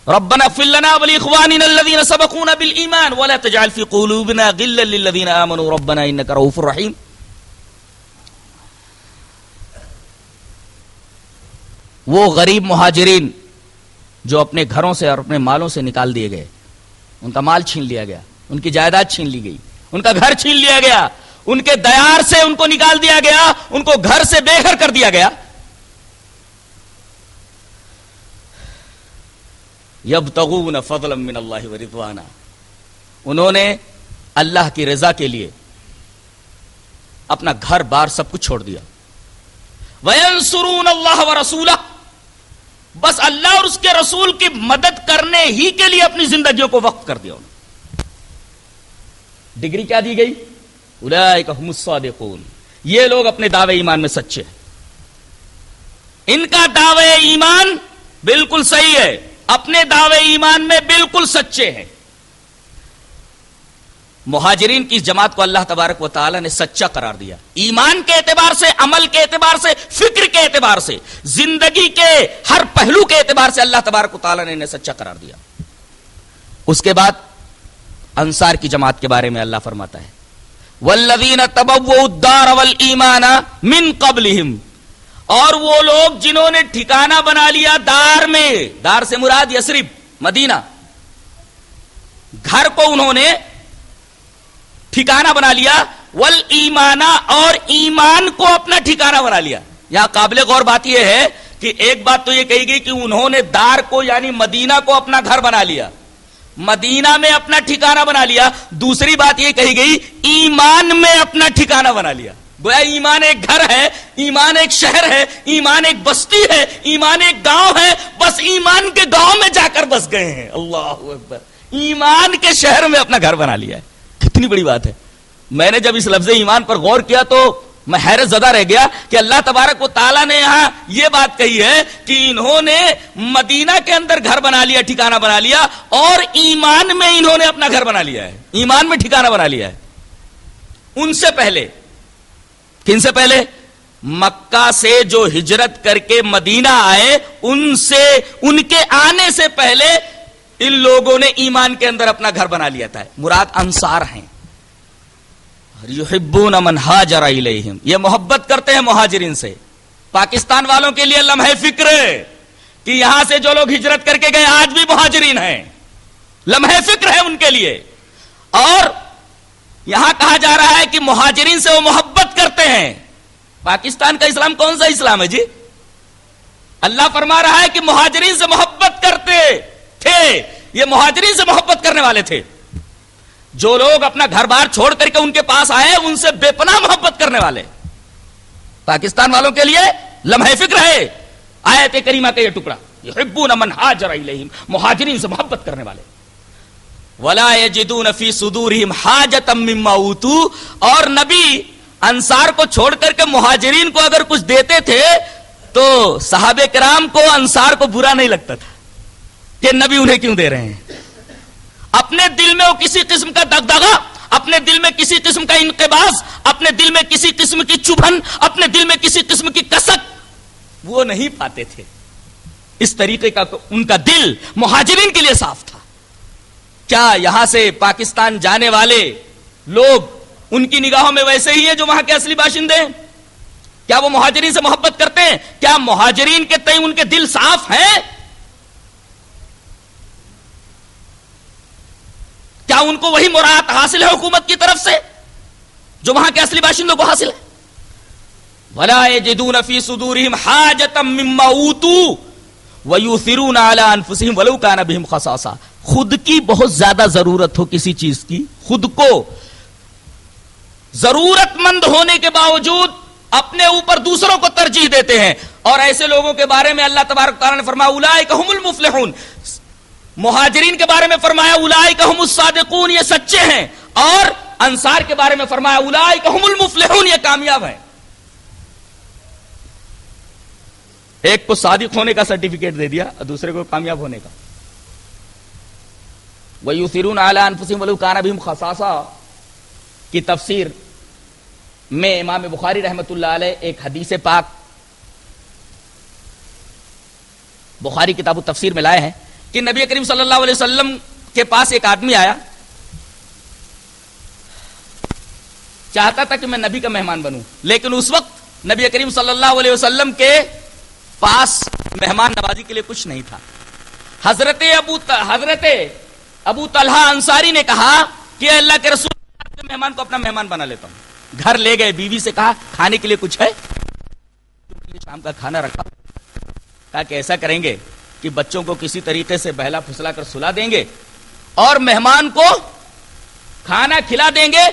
ولإخواننا الذين سبقونا بالإيمان ولا تجعل في قلوبنا غلا للذين آمنوا ربنا إنك رؤوف رحيم. وہ غریب مہاجرین جو اپنے گھروں سے اور اپنے مالوں سے نکال دیے گئے، ان کا مال چھین لیا گیا، ان کی جائیداد چھین لی گئی، ان کا گھر چھین لیا گیا، ان کے دیار سے ان کو نکال دیا گیا، ان کو گھر سے بے گھر کر دیا گیا. یبتغون فضلا من اللہ ورضوانا، انہوں نے اللہ کی رضا کے لیے اپنا گھر بار سب کچھ چھوڑ دیا. وینصرون اللہ ورسولہ، بس اللہ اور اس کے رسول کی مدد کرنے ہی کے لیے اپنی زندگیوں کو وقف کر دیا. ڈگری کیا دی گئی؟ اولئک هم الصادقون، یہ لوگ اپنے دعوے ایمان میں سچے ہیں. ان کا دعوے ایمان بالکل صحیح ہے، اپنے دعوے ایمان میں بالکل سچے ہیں. مہاجرین کی اس جماعت کو اللہ تبارک و تعالی نے سچا قرار دیا، ایمان کے اعتبار سے، عمل کے اعتبار سے، فکر کے اعتبار سے، زندگی کے ہر پہلو کے اعتبار سے اللہ تبارک و تعالی نے انہیں سچا قرار دیا. اس کے بعد انصار کی جماعت کے بارے میں اللہ فرماتا ہے: والذین تبوؤوا الدار والایمان من قبلہم، اور وہ لوگ جنہوں نے ٹھکانہ بنا لیا دار میں، دار سے مراد یثرب مدینہ، گھر کو انہوں نے ٹھکانہ بنا لیا، والایمان، اور ایمان کو اپنا ٹھکانہ بنا لیا. یہاں قابل غور بات یہ ہے کہ ایک بات تو یہ کہی گئی کہ انہوں نے دار کو یعنی مدینہ کو اپنا گھر بنا لیا، مدینہ میں اپنا ٹھکانہ بنا لیا. دوسری بات یہ کہی گئی ایمان میں اپنا ٹھکانہ بنا لیا. گویا ایمان ایک گھر ہے، ایمان ایک شہر ہے، ایمان ایک بستی ہے، ایمان ایک گاؤں ہے، بس ایمان کے گاؤں میں جا کر بس گئے ہیں. اللہ اکبر. ایمان کے شہر میں اپنا گھر بنا لیا ہے. کتنی بڑی بات ہے. میں نے جب اس لفظ ایمان پر غور کیا تو میں حیرت زدہ رہ گیا کہ اللہ تبارک و تعالیٰ نے یہاں یہ بات کہی ہے کہ انہوں نے مدینہ کے اندر گھر بنا لیا، ٹھکانہ بنا لیا، اور ایمان میں انہوں نے اپنا گھر بنا لیا ہے، ایمان میں ٹھکانہ بنا لیا ہے. ان سے پہلے، کن سے پہلے؟ مکہ سے جو ہجرت کر کے مدینہ آئے، ان کے آنے سے پہلے ان لوگوں نے ایمان کے اندر اپنا گھر بنا لیا تھا. مراد انصار ہیں. یحبون من ہاجر الیہم، یہ محبت کرتے ہیں مہاجرین سے. پاکستان والوں کے لیے لمحہ فکر ہے کہ یہاں سے جو لوگ ہجرت کر کے گئے آج بھی مہاجرین ہیں، لمحہ فکر ہے ان کے لیے. اور یہاں کہا جا رہا ہے کہ مہاجرین سے وہ محبت کرتے ہیں. پاکستان کا اسلام کون سا اسلام ہے جی؟ اللہ فرما رہا ہے کہ مہاجرین سے محبت کرتے تھے، یہ مہاجرین سے محبت کرنے والے تھے. جو لوگ اپنا گھر بار چھوڑ کر کے ان کے پاس آئے ان سے بے پناہ محبت کرنے والے. پاکستان والوں کے لیے لمحہ فکر ہے آیت کریمہ کا یہ ٹکڑا، یحبون من ہاجر الیہم، مہاجرین سے محبت کرنے والے. ولا یجدون فی صدورہم حاجۃ مما اوتوا، اور نبی انصار کو چھوڑ کر کے مہاجرین کو اگر کچھ دیتے تھے تو صحابہ کرام کو انصار کو برا نہیں لگتا تھا کہ نبی انہیں کیوں دے رہے ہیں. اپنے دل میں وہ کسی قسم کا دغدغہ، اپنے دل میں کسی قسم کا انقباض، اپنے دل میں کسی قسم کی چبھن، اپنے دل میں کسی قسم کی کسک وہ نہیں پاتے تھے. اس طریقے کا ان کا دل مہاجرین کے لیے صاف تھا. کیا یہاں سے پاکستان جانے والے لوگ ان کی نگاہوں میں ویسے ہی ہیں جو وہاں کے اصلی باشندے ہیں؟ کیا وہ مہاجرین سے محبت کرتے ہیں؟ کیا مہاجرین کے تئیں ان کے دل صاف ہیں؟ کیا ان کو وہی مراعات حاصل ہے حکومت کی طرف سے جو وہاں کے اصلی باشندوں کو حاصل ہے؟ وَلَا يَجِدُونَ فِي صُدُورِهِمْ حَاجَةً مِّمَّا أُوتُوا وَيُؤْثِرُونَ عَلَىٰ أَنفُسِهِمْ وَلَوْ كَانَ بِهِمْ خَصَاصَةٌ. خود کی بہت زیادہ ضرورت ہو کسی چیز کی، خود کو ضرورت مند ہونے کے باوجود اپنے اوپر دوسروں کو ترجیح دیتے ہیں. اور ایسے لوگوں کے بارے میں اللہ تبارک تعالیٰ نے فرمایا اولئک هم المفلحون. مہاجرین کے بارے میں فرمایا اولئک هم الصادقون، یہ سچے ہیں. اور انصار کے بارے میں فرمایا اولئک هم المفلحون، یہ کامیاب ہیں. ایک کو صادق ہونے کا سرٹیفکیٹ دے دیا اور دوسرے کو کامیاب ہونے کا. وَيُؤْثِرُونَ عَلَىٰ أَنفُسِهِمْ وَلَوْ كَانَ بِهِمْ خَصَاصَةٌ کی تفسیر میں امام بخاری رحمۃ اللہ علیہ ایک حدیث پاک بخاری کتاب التفسیر میں لائے ہیں کہ نبی کریم صلی اللہ علیہ وسلم کے پاس ایک آدمی آیا، چاہتا تھا کہ میں نبی کا مہمان بنوں، لیکن اس وقت نبی کریم صلی اللہ علیہ وسلم کے پاس مہمان نوازی کے لیے کچھ نہیں تھا. حضرت ابو طلحہ انصاری نے کہا کہ اللہ کے رسول کے مہمان کو اپنا مہمان بنا لیتا ہوں. گھر لے گئے، بیوی سے کہا کھانے کے لیے کچھ ہے؟ شام کا کھانا رکھا. کہا کہ ایسا کریں گے کہ بچوں کو کسی طریقے سے بہلا پھسلا کر سلا دیں گے اور مہمان کو کھانا کھلا دیں گے،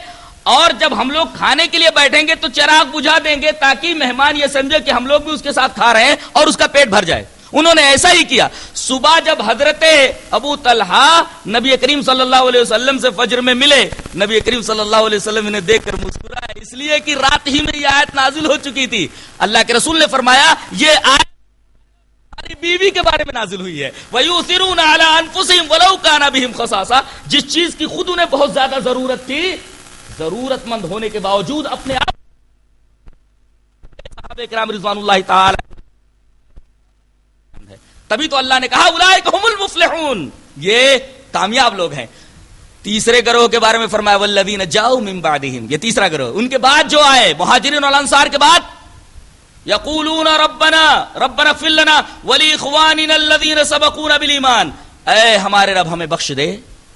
اور جب ہم لوگ کھانے کے لیے بیٹھیں گے تو چراغ بجھا دیں گے تاکہ مہمان یہ سمجھے کہ ہم لوگ بھی اس کے ساتھ کھا رہے ہیں اور اس کا پیٹ بھر جائے. انہوں نے ایسا ہی کیا. صبح جب حضرت ابو طلحہ نبی کریم صلی اللہ علیہ وسلم سے فجر میں ملے، نبی کریم صلی اللہ علیہ وسلم انہیں دیکھ کر مسکرائے، اس لیے کہ رات ہی میں یہ آیت نازل ہو چکی تھی. اللہ کے رسول نے فرمایا یہ آیت ہماری بیوی کے بارے میں نازل ہوئی ہے. وَيُؤْثِرُونَ عَلَىٰ أَنفُسِهِمْ وَلَوْ كَانَ بِهِمْ خَصَاصَةٌ. جس چیز کی خود انہیں بہت زیادہ ضرورت تھی، ضرورت مند ہونے کے باوجود اپنے آپ صحابہ کرام رضوان اللہ تعالی. تبھی تو اللہ نے کہا اولئک هم المفلحون، یہ کامیاب لوگ ہیں. تیسرے گروہ کے بارے میں فرمایا والذین جاؤوا من بعدہم، یہ تیسرا گروہ، ان کے بعد جو آئے مہاجرین اور انصار کے بعد، یقولون ربنا اغفر لنا ولاخواننا الذین سبقونا بالایمان. اے ہمارے رب ہمیں بخش دے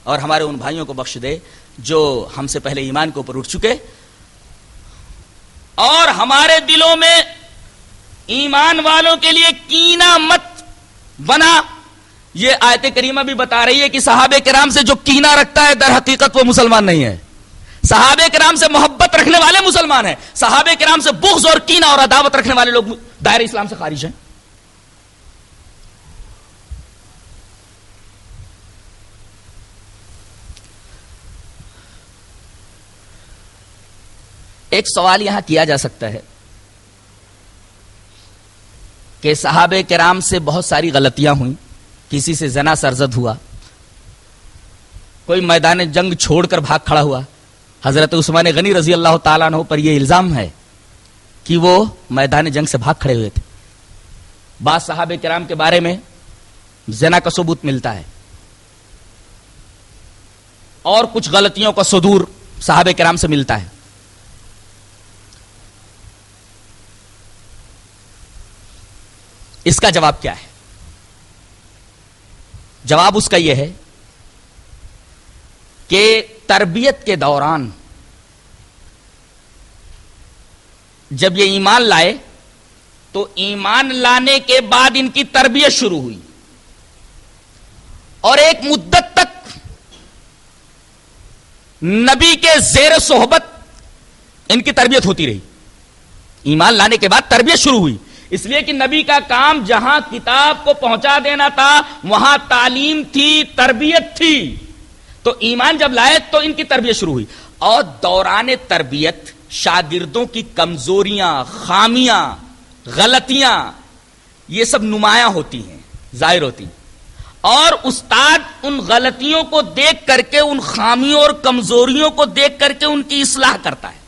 اور ہمارے ان بھائیوں کو بخش دے جو ہم سے پہلے ایمان کے اوپر اٹھ چکے، اور ہمارے دلوں میں ایمان والوں کے لیے کینہ مت بنا. یہ آیت کریمہ بھی بتا رہی ہے کہ صحابہ کرام سے جو کینہ رکھتا ہے در حقیقت وہ مسلمان نہیں ہے. صحابہ کرام سے محبت رکھنے والے مسلمان ہیں، صحابہ کرام سے بغض اور کینہ اور عداوت رکھنے والے لوگ دائرہ اسلام سے خارج ہیں. ایک سوال یہاں کیا جا سکتا ہے کہ صحابہ کرام سے بہت ساری غلطیاں ہوئیں، کسی سے زنا سرزد ہوا، کوئی میدان جنگ چھوڑ کر بھاگ کھڑا ہوا. حضرت عثمان غنی رضی اللہ تعالیٰ عنہ پر یہ الزام ہے کہ وہ میدان جنگ سے بھاگ کھڑے ہوئے تھے. بعض صحابہ کرام کے بارے میں زنا کا ثبوت ملتا ہے اور کچھ غلطیوں کا صدور صحابہ کرام سے ملتا ہے. اس کا جواب کیا ہے؟ جواب اس کا یہ ہے کہ تربیت کے دوران جب یہ ایمان لائے تو ایمان لانے کے بعد ان کی تربیت شروع ہوئی اور ایک مدت تک نبی کے زیر صحبت ان کی تربیت ہوتی رہی. ایمان لانے کے بعد تربیت شروع ہوئی، اس لیے کہ نبی کا کام جہاں کتاب کو پہنچا دینا تھا وہاں تعلیم تھی، تربیت تھی. تو ایمان جب لائے تو ان کی تربیت شروع ہوئی، اور دوران تربیت شاگردوں کی کمزوریاں، خامیاں، غلطیاں یہ سب نمایاں ہوتی ہیں، ظاہر ہوتی ہیں. اور استاد ان غلطیوں کو دیکھ کر کے، ان خامیوں اور کمزوریوں کو دیکھ کر کے ان کی اصلاح کرتا ہے.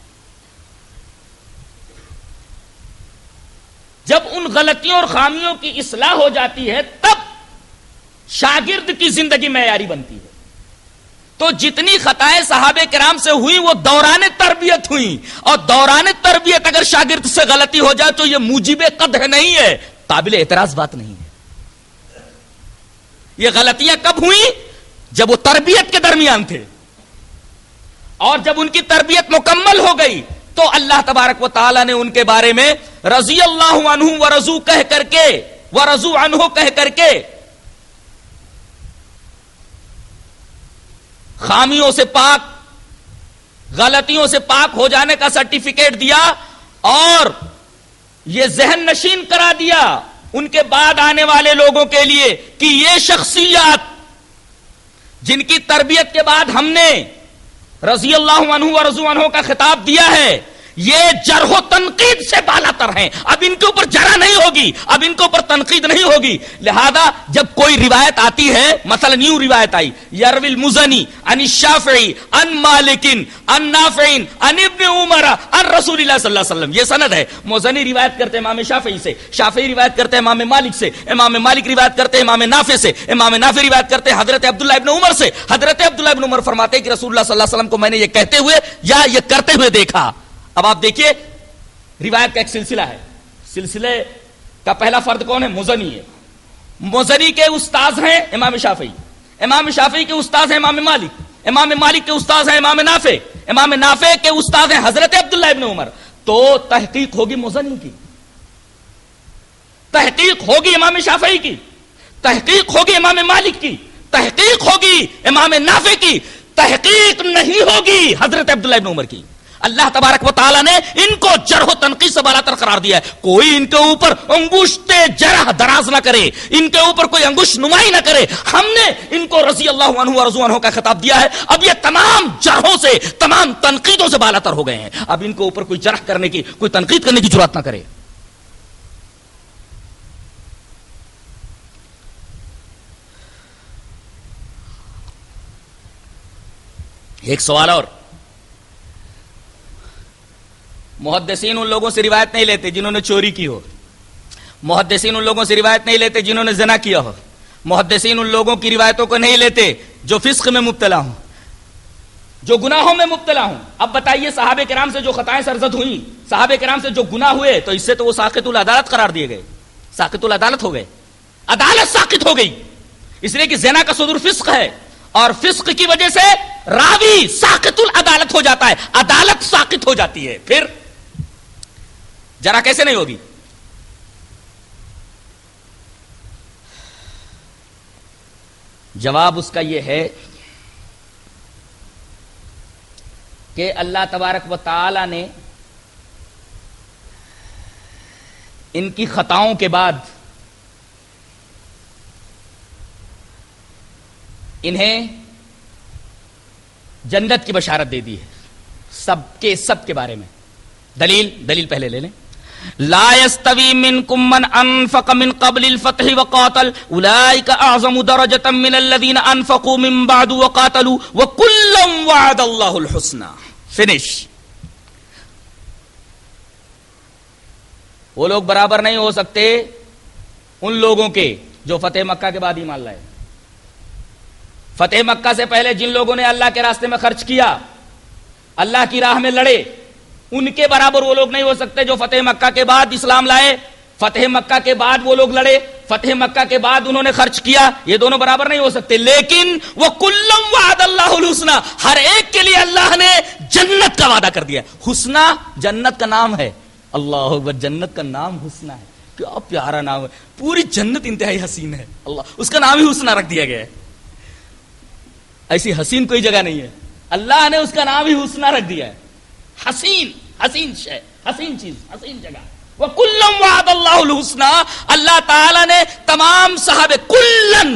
جب ان غلطیوں اور خامیوں کی اصلاح ہو جاتی ہے تب شاگرد کی زندگی معیاری بنتی ہے. تو جتنی خطائیں صحابہ کرام سے ہوئی وہ دوران تربیت ہوئی، اور دوران تربیت اگر شاگرد سے غلطی ہو جائے تو یہ موجب قدح نہیں ہے، قابل اعتراض بات نہیں ہے. یہ غلطیاں کب ہوئیں؟ جب وہ تربیت کے درمیان تھے، اور جب ان کی تربیت مکمل ہو گئی تو اللہ تبارک و تعالی نے ان کے بارے میں رضی اللہ عنہ ورضوا کہہ کر کے، ورضوا عنہ کہہ کر کے خامیوں سے پاک، غلطیوں سے پاک ہو جانے کا سرٹیفکیٹ دیا، اور یہ ذہن نشین کرا دیا ان کے بعد آنے والے لوگوں کے لیے کہ یہ شخصیات جن کی تربیت کے بعد ہم نے رضی اللہ عنہ ورضوا عنہ کا خطاب دیا ہے، یہ جرح و تنقید سے بالا تر ہیں. اب ان کے اوپر جرح نہیں ہوگی، اب ان کے اوپر تنقید نہیں ہوگی. لہذا جب کوئی روایت آتی ہے، مثلا نیو روایت آئی، یروی المزنی عن الشافعی عن مالک عن نافع عن ابن عمر عن رسول اللہ صلی اللہ علیہ وسلم، یہ سند ہے. مزنی روایت کرتے ہیں امام شافعی سے، شافعی روایت کرتے ہیں امام مالک سے، امام مالک روایت کرتے ہیں امام نافع سے، امام نافع روایت کرتے ہیں حضرت عبداللہ ابن عمر سے. حضرت عبداللہ ابن عمر فرماتے ہیں کہ رسول اللہ صلی اللہ علیہ وسلم کو میں نے یہ کہتے ہوئے یا یہ کرتے ہوئے دیکھا. اب آپ دیکھیے روایت کا ایک سلسلہ ہے. سلسلے کا پہلا فرد کون ہے؟ مزنی ہے. مزنی کے استاذ ہیں امام شافعی، امام شافعی کے استاذ ہیں امام مالک، امام مالک کے استاذ ہیں امام نافع، امام نافع کے استاذ ہیں حضرت عبداللہ ابن عمر. تو تحقیق ہوگی مزنی کی، تحقیق ہوگی امام شافعی کی، تحقیق ہوگی امام مالک کی، تحقیق ہوگی امام نافع کی، تحقیق نہیں ہوگی حضرت عبداللہ ابن عمر کی. اللہ تبارک و تعالیٰ نے ان کو جرح و تنقید سے بالاتر قرار دیا ہے. کوئی ان کے اوپر انگشت جرح دراز نہ کرے، ان کے اوپر کوئی انگشت نمائی نہ کرے. ہم نے ان کو رضی اللہ عنہ ورضوا عنہ کا خطاب دیا ہے. اب یہ تمام جرحوں سے، تمام تنقیدوں سے بالاتر ہو گئے ہیں. اب ان کے اوپر کوئی جرح کرنے کی، کوئی تنقید کرنے کی جرات نہ کرے. ایک سوال اور، محدثین ان لوگوں سے روایت نہیں لیتے جنہوں نے چوری کی ہو، محدثین ان لوگوں سے روایت نہیں لیتے جنہوں نے زنا کیا ہو، محدثین ان لوگوں کی روایتوں کو نہیں لیتے جو فسق میں مبتلا ہوں، جو گناہوں میں مبتلا ہوں. اب بتائیے صحابہ کرام سے جو خطائیں سرزد ہوئیں، صحابہ کرام سے جو گناہ ہوئے، تو اس سے تو وہ ساقط العدالت قرار دیے گئے، ساقط العدالت ہو گئے، عدالت ساقط ہو گئی. اس لیے کہ زنا کا صدور فسق ہے، اور فسق کی وجہ سے راوی ساقط العدالت ہو جاتا ہے، عدالت ساقط ہو جاتی ہے. پھر جرح کیسے نہیں ہوگی؟ جواب اس کا یہ ہے کہ اللہ تبارک و تعالی نے ان کی خطاؤں کے بعد انہیں جنت کی بشارت دے دی ہے، سب کے بارے میں. دلیل پہلے لے لیں. لا يستوي منكم من انفق من قبل الفتح وقاتل اولئك اعظم درجة من الذين انفقوا من بعد وقاتلوا وكلا وعد الله الحسنى. فنش. وہ لوگ برابر نہیں ہو سکتے ان لوگوں کے جو فتح مکہ کے بعد ایمان لائے. فتح مکہ سے پہلے جن لوگوں نے اللہ کے راستے میں خرچ کیا، اللہ کی راہ میں لڑے، ان کے برابر وہ لوگ نہیں ہو سکتے جو فتح مکہ کے بعد اسلام لائے. فتح مکہ کے بعد وہ لوگ لڑے، فتح مکہ کے بعد انہوں نے خرچ کیا، یہ دونوں برابر نہیں ہو سکتے. لیکن وہ کلم وعد اللہ الحسنى، ہر ایک کے لیے اللہ نے جنت کا وعدہ کر دیا. حسنى جنت کا نام ہے. اللہ اکبر، جنت کا نام حسنى ہے. کیا پیارا نام ہے. پوری جنت انتہائی حسین ہے. اللہ، اس کا نام ہی حسنى رکھ دیا گیا ہے. ایسی حسین کوئی جگہ نہیں ہے، اللہ نے اس کا نام ہی حسنى رکھ دیا ہے. حسین شے، حسین چیز، حسین جگہ. وَكُلًّا وَعَدَ اللَّهُ الْحُسْنَى، اللہ تعالیٰ نے تمام صحابے کلن،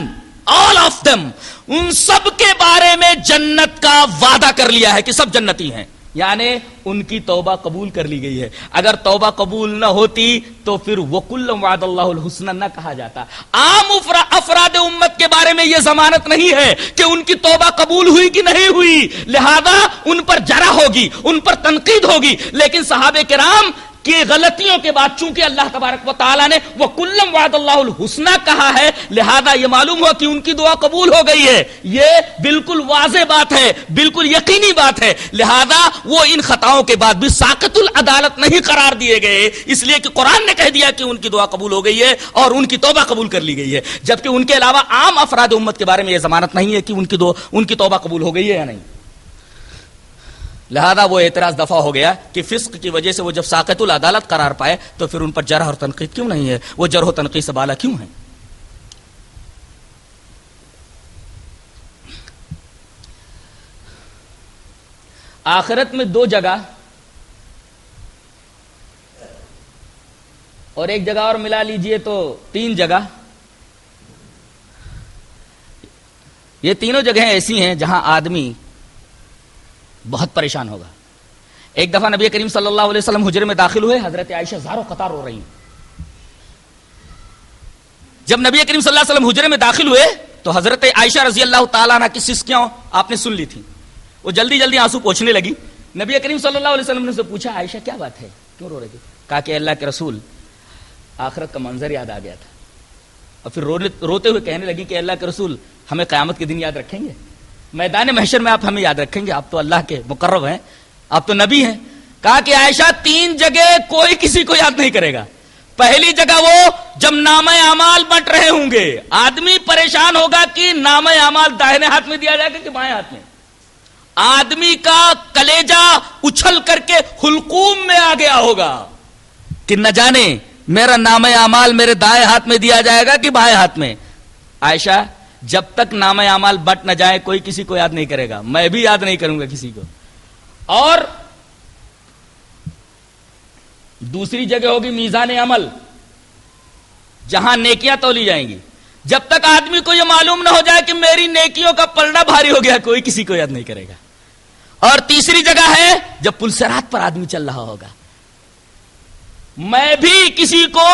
all of them، ان سب کے بارے میں جنت کا وعدہ کر لیا ہے کہ سب جنتی ہیں. یعنی ان کی توبہ قبول کر لی گئی ہے. اگر توبہ قبول نہ ہوتی تو پھر وَكُلًّا وَعَدَ اللَّهُ الْحُسْنَى نہ کہا جاتا. عام افراد امت کے بارے میں یہ ضمانت نہیں ہے کہ ان کی توبہ قبول ہوئی کہ نہیں ہوئی, لہذا ان پر جرح ہوگی, ان پر تنقید ہوگی. لیکن صحابہ کرام کی غلطیوں کے بعد چونکہ اللہ تبارک و تعالیٰ نے وَكُلًّا وَعَدَ اللَّهُ الْحُسْنَى کہا ہے, لہذا یہ معلوم ہوا کہ ان کی دعا قبول ہو گئی ہے. یہ بالکل واضح بات ہے, بالکل یقینی بات ہے. لہذا وہ ان خطاؤں کے بعد بھی ساقط العدالت نہیں قرار دیے گئے, اس لیے کہ قرآن نے کہہ دیا کہ ان کی دعا قبول ہو گئی ہے اور ان کی توبہ قبول کر لی گئی ہے. جبکہ ان کے علاوہ عام افراد امت کے بارے میں یہ ضمانت نہیں ہے کہ ان کی توبہ قبول ہو گئی ہے یا نہیں. لہذا وہ اعتراض دفع ہو گیا کہ فسق کی وجہ سے وہ جب ساقط العدالت قرار پائے تو پھر ان پر جرح اور تنقید کیوں نہیں ہے, وہ جرح و تنقید سے بالا کیوں ہیں. آخرت میں 2 جگہ اور ایک جگہ اور ملا لیجئے تو 3 جگہ, یہ تینوں جگہیں ایسی ہیں جہاں آدمی بہت پریشان ہوگا. ایک دفعہ نبی کریم صلی اللہ علیہ وسلم حجرے میں داخل ہوئے, حضرت عائشہ زار و قطار رو رہی ہیں. جب نبی کریم صلی اللہ علیہ وسلم حجرے میں داخل ہوئے تو حضرت عائشہ رضی اللہ تعالیٰ عنہ کی سسکیاں آپ نے سن لی تھی, وہ جلدی جلدی آنسو پوچھنے لگی. نبی کریم صلی اللہ علیہ وسلم نے سے پوچھا, عائشہ کیا بات ہے, کیوں رو رہی تھی؟ کہا کہ اللہ کے رسول, آخرت کا منظر یاد آ گیا تھا. اور پھر روتے ہوئے کہنے لگی کہ اللہ کے رسول, ہمیں قیامت کے دن یاد رکھیں گے, میدان محشر میں آپ ہمیں یاد رکھیں گے, آپ تو اللہ کے مقرب ہیں, آپ تو نبی ہیں. کہا کہ عائشہ 3 جگہ کوئی کسی کو یاد نہیں کرے گا. پہلی جگہ وہ جب نامہ اعمال بٹ رہے ہوں گے, آدمی پریشان ہوگا کہ نامہ اعمال داہنے ہاتھ میں دیا جائے گا کہ بائیں ہاتھ میں. آدمی کا کلیجہ اچھل کر کے حلقوم میں آ گیا ہوگا کہ نہ جانے میرا نامہ اعمال میرے دائیں ہاتھ میں دیا جائے گا کہ بائیں ہاتھ میں. عائشہ, جب تک نامہ اعمال بٹ نہ جائے کوئی کسی کو یاد نہیں کرے گا, میں بھی یاد نہیں کروں گا کسی کو. اور دوسری جگہ ہوگی میزان عمل, جہاں نیکیاں تولی جائیں گی. جب تک آدمی کو یہ معلوم نہ ہو جائے کہ میری نیکیوں کا پلڑا بھاری ہو گیا, کوئی کسی کو یاد نہیں کرے گا. اور تیسری جگہ ہے جب پل صراط پر آدمی چل رہا ہوگا, میں بھی کسی کو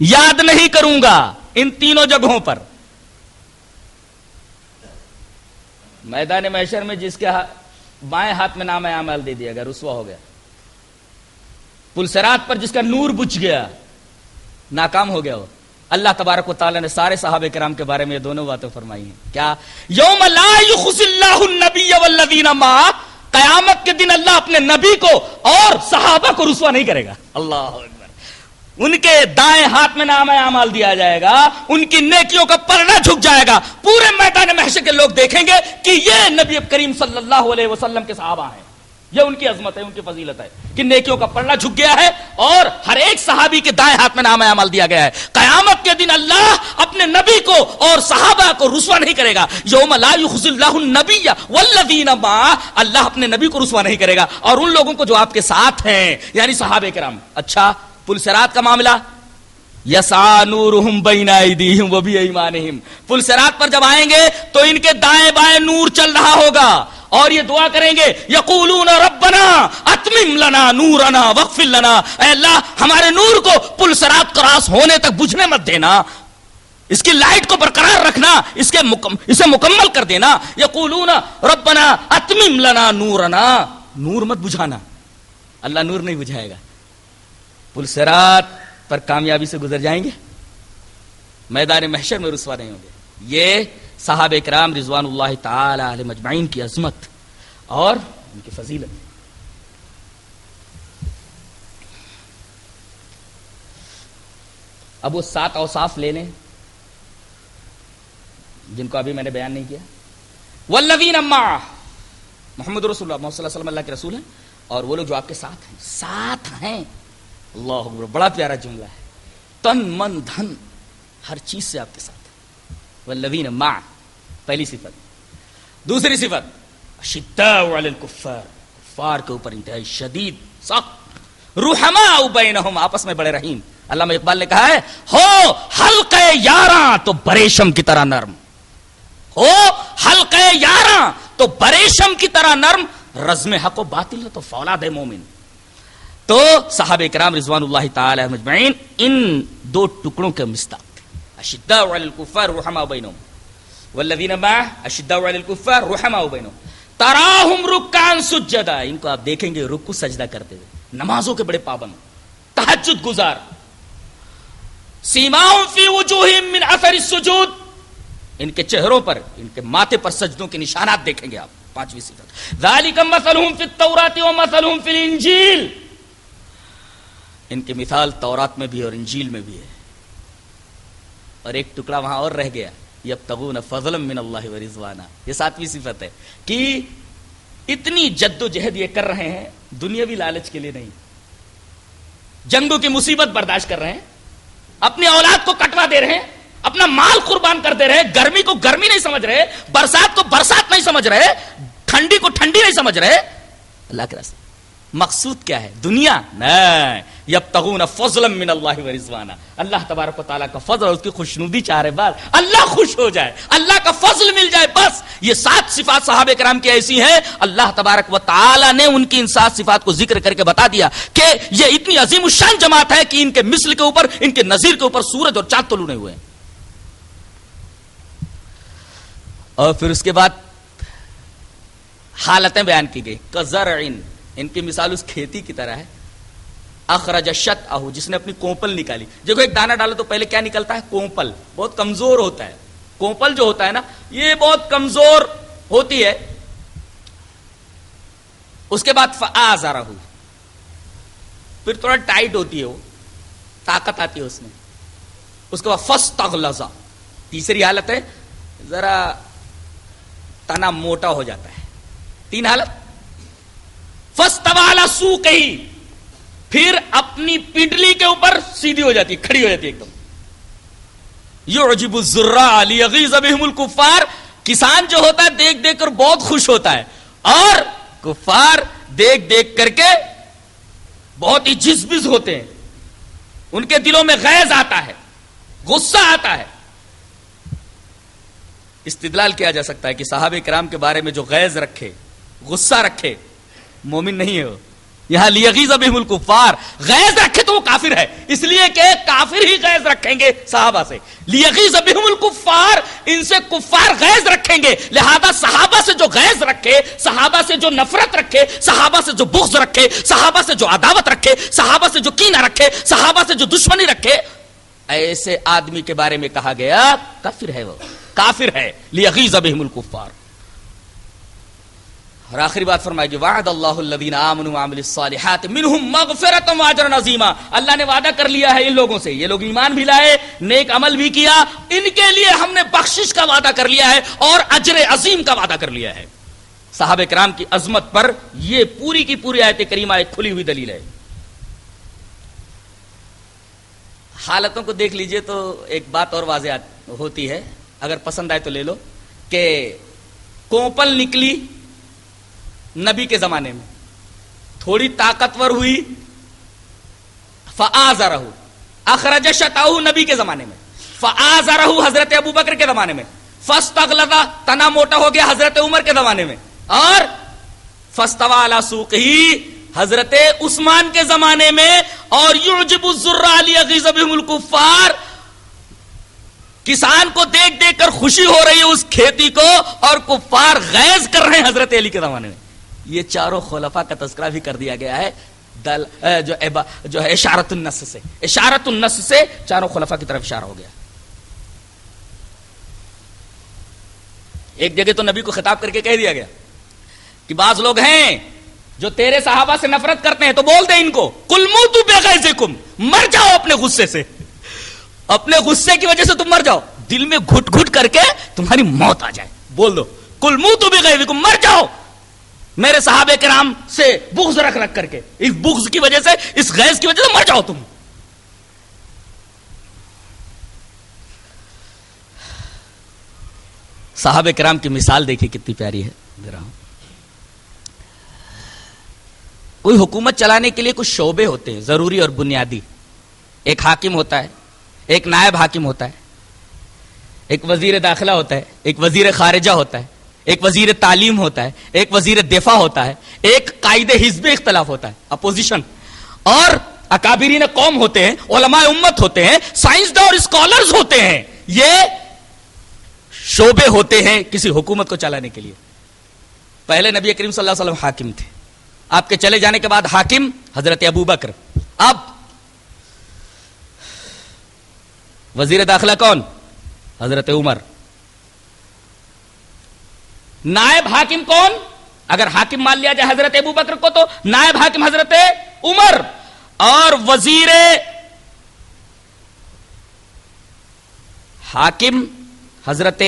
یاد نہیں کروں گا. ان تینوں جگہوں پر میدان محشر میں جس کے بائیں ہاتھ میں نامہ اعمال دے دیا گیا رسوا ہو گیا, پل صراط پر جس کا نور بجھ گیا ناکام ہو گیا. وہ اللہ تبارک و تعالیٰ نے سارے صحابہ کرام کے بارے میں یہ دونوں باتیں فرمائی ہیں. کیا؟ یوم لا یخزی اللہ النبی والذین معہ, قیامت کے دن اللہ اپنے نبی کو اور صحابہ کو رسوا نہیں کرے گا. اللہ اکبر. ان کے دائیں ہاتھ میں نامہ اعمال دیا جائے گا, ان کی نیکیوں کا پلڑا جھک جائے گا. پورے میدان محشر کے لوگ دیکھیں گے کہ یہ نبی کریم صلی اللہ علیہ وسلم کے صحابہ ہیں. یہ ان کی عظمت ہے, ان کی فضیلت ہے کہ نیکیوں کا پلڑا جھک گیا ہے اور ہر ایک صحابی کے دائیں ہاتھ میں نامہ اعمال دیا گیا ہے. قیامت کے دن اللہ اپنے نبی کو اور صحابہ کو رسوا نہیں کرے گا. یوم لا یخزی اللہ النبی والذین معہ, اللہ اپنے نبی کو رسوا نہیں کرے گا اور ان لوگوں کو جو آپ کے ساتھ ہیں یعنی صحابہ کرام. اچھا, پل صراط کا معاملہ, یسعی نورہم بین ایدیہم وبایمانہم, پل صراط پر جب آئیں گے تو ان کے دائیں بائیں نور چل رہا ہوگا اور یہ دعا کریں گے, یقولون ربنا اتمم لنا نورنا واغفر لنا, اے اللہ ہمارے نور کو پل صراط کراس ہونے تک بجھنے مت دینا, اس کی لائٹ کو برقرار رکھنا, اسے مکمل کر دینا. یقولون ربنا اتمم لنا نورنا, نور مت بجھانا, اللہ نور نہیں بجھائے گا. پل صراط پر کامیابی سے گزر جائیں گے, میدان محشر میں رسوا نہیں ہوں گے. یہ صحابہ کرام رضوان اللہ تعالی علیہم اجمعین کی عظمت اور ان کی فضیلت. اب وہ 7 اوصاف لے لیں جن کو ابھی میں نے بیان نہیں کیا. والذین معہ, محمد رسول اللہ صلی اللہ علیہ وسلم اللہ کے رسول ہیں اور وہ لوگ جو آپ کے ساتھ ہیں, ساتھ ہیں. اللہ اکبر, بڑا پیارا جملہ ہے. تن من دھن ہر چیز سے آپ کے ساتھ ہے. والذین معہ پہلی صفت. دوسری صفت اشداء علی الکفار, کفار کے اوپر انتہائی شدید سخت. رحماء بینہم, آپس میں بڑے رحیم. علامہ اقبال نے کہا ہے, ہو حلقے یاراں تو بریشم کی طرح نرم, ہو حلقے یاراں تو بریشم کی طرح نرم, رزم حق و باطل ہے تو فولاد ہے مومن. تو صحابہ کرام رضوان اللہ تعالی مجمعین ان دو ٹکڑوں کے مصداق تھے. اشداء علی الکفار رحماء بینہم والذین معہ اشداء علی الکفار رحماء بینہم تراہم رکعا سجدا. ان کو آپ دیکھیں گے رکوع سجدہ کرتے ہوئے، نمازوں کے بڑے پابند، تہجد گزار. سیماہم فی وجوہہم من اثر السجود، ان کے چہروں پر، ان کے ماتھے پر سجدوں کے نشانات دیکھیں گے آپ. پانچویں صفت ذالک مثلہم فی التوراۃ ومثلہم فی الانجیل. ان کی مثال تورات میں بھی اور انجیل میں بھی ہے. اور ایک ٹکڑا وہاں اور رہ گیا، یبتغون فضلا من اللہ ورضوانا. یہ ساتویں صفت ہے کہ اتنی جد و جہد یہ کر رہے ہیں دنیاوی لالچ کے لیے نہیں، جنگوں کی مصیبت برداشت کر رہے ہیں، اپنی اولاد کو کٹوا دے رہے ہیں، اپنا مال قربان کر دے رہے ہیں، گرمی کو گرمی نہیں سمجھ رہے، برسات کو برسات نہیں سمجھ رہے، ٹھنڈی کو ٹھنڈی نہیں سمجھ رہے. اللہ کے راستے مقصود کیا ہے؟ دنیا نہیں. یبتغون فضلا من اللہ ورضوانا. اللہ تبارک و تعالیٰ کا فضل اور اس کی خوشنودی چاہ رہے، بس اللہ خوش ہو جائے، اللہ کا فضل مل جائے، بس. یہ 7 صفات صحابہ کرام کی ایسی ہیں، اللہ تبارک و تعالیٰ نے ان کی ان 7 صفات کو ذکر کر کے بتا دیا کہ یہ اتنی عظیم الشان جماعت ہے کہ ان کے مثل کے اوپر، ان کے نظیر کے اوپر سورج اور چاند طلوع نہیں ہوئے. اور پھر اس کے بعد حالتیں بیان کی گئی. کزرعن، ان کی مثال اس کھیتی کی طرح ہے. اخرج شطأہ، جس نے اپنی کوپل نکالی. دیکھو ایک دانہ ڈالو تو پہلے کیا نکلتا ہے؟ کوپل. بہت کمزور ہوتا ہے کوپل جو ہوتا ہے نا، یہ بہت کمزور ہوتی ہے. اس کے بعد فآزرہ، پھر تھوڑا ٹائٹ ہوتی ہے، وہ طاقت آتی ہے اس میں. اس کے بعد فاستغلظ، تیسری حالت ہے ذرا تنا موٹا ہو جاتا ہے. 3 حالت. فاستوى علی سوقہ، پھر اپنی پنڈلی کے اوپر سیدھی ہو جاتی ہے، کھڑی ہو جاتی ہے ایک دم. یعجب الزراع لیغیظ بہم الکفار، کسان جو ہوتا ہے دیکھ دیکھ کر بہت خوش ہوتا ہے، اور کفار دیکھ دیکھ کر کے بہت ہی جذبز ہوتے ہیں، ان کے دلوں میں غیظ آتا ہے، غصہ آتا ہے. استدلال کیا جا سکتا ہے کہ صحابہ کرام کے بارے میں جو غیظ رکھے، غصہ رکھے، مومن نہیں ہے وہ. یہاں لیغیظ بہم الکفار، غیظ رکھے تو وہ کافر ہے، اس لیے کہ کافر ہی غیظ رکھیں گے صحابہ سے. لیغیظ بہم الکفار، ان سے کفار غیظ رکھیں گے، لہذا صحابہ سے جو غیظ رکھے، صحابہ سے جو نفرت رکھے، صحابہ سے جو بغض رکھے، صحابہ سے جو عداوت رکھے، صحابہ سے جو کینہ رکھے، صحابہ سے جو دشمنی رکھے، ایسے آدمی کے بارے میں کہا گیا کافر ہے، وہ کافر ہے. لیغیظ بہم الکفار. اور آخری بات فرمائے گی وعد اللہ الذین آمنوا وعملوا الصالحات منہم مغفرۃ واجرا عظیما. اللہ نے وعدہ کر لیا ہے ان لوگوں سے، یہ لوگ ایمان بھی لائے، نیک عمل بھی کیا، ان کے لیے ہم نے بخشش کا وعدہ کر لیا ہے اور اجر عظیم کا وعدہ کر لیا ہے. صحابہ کرام کی عظمت پر یہ پوری کی پوری آیت کریمہ ایک کھلی ہوئی دلیل ہے. حالتوں کو دیکھ لیجئے تو ایک بات اور واضح ہوتی ہے، اگر پسند آئے تو لے لو، کہ کوپل نکلی نبی کے زمانے میں، تھوڑی طاقتور ہوئی، فآزرہ، اخرج شطأہ نبی کے زمانے میں، فآزرہ حضرت ابوبکر کے زمانے میں، فاستغلظ تنا موٹا ہو گیا حضرت عمر کے زمانے میں، اور فاستوى علی سوقہ حضرت عثمان کے زمانے میں، اور یعجب الزراع لیغیظ بہم الکفار، کسان کو دیکھ دیکھ کر خوشی ہو رہی ہے اس کھیتی کو، اور کفار غیظ کر رہے ہیں حضرت علی کے زمانے میں. یہ چاروں خلفاء کا تذکرہ بھی کر دیا گیا ہے جو ہے اشارت النص سے. اشارت النص سے چاروں خلفاء کی طرف اشارہ ہو گیا. ایک جگہ تو نبی کو خطاب کر کے کہہ دیا گیا کہ بعض لوگ ہیں جو تیرے صحابہ سے نفرت کرتے ہیں، تو بول دے ان کو قل موتوا بغیظکم، مر جاؤ اپنے غصے سے، اپنے غصے کی وجہ سے تم مر جاؤ، دل میں گھٹ گھٹ کر کے تمہاری موت آ جائے. بول دو قل موتوا بغیظکم، مر جاؤ میرے صحابہ کرام سے بغض رکھ رکھ کر کے، اس بغض کی وجہ سے، اس غیظ کی وجہ سے مر جاؤ تم. صحابہ کرام کی مثال دیکھیے کتنی پیاری ہے. کوئی حکومت چلانے کے لیے کچھ شعبے ہوتے ہیں ضروری اور بنیادی. ایک حاکم ہوتا ہے، ایک نائب حاکم ہوتا ہے، ایک وزیر داخلہ ہوتا ہے، ایک وزیر خارجہ ہوتا ہے، ایک وزیر تعلیم ہوتا ہے، ایک وزیر دفاع ہوتا ہے، ایک قائد حزب اختلاف ہوتا ہے اپوزیشن، اور اکابرین قوم ہوتے ہیں، علماء امت ہوتے ہیں، سائنسداں اور اسکالرز ہوتے ہیں. یہ شعبے ہوتے ہیں کسی حکومت کو چلانے کے لیے. پہلے نبی کریم صلی اللہ علیہ وسلم حاکم تھے، آپ کے چلے جانے کے بعد حاکم حضرت ابو بکر. اب وزیر داخلہ کون؟ حضرت عمر. نائب حاکم کون؟ اگر حاکم مان لیا جائے حضرت ابو بکر کو تو نائب حاکم حضرت عمر، اور وزیر حاکم حضرت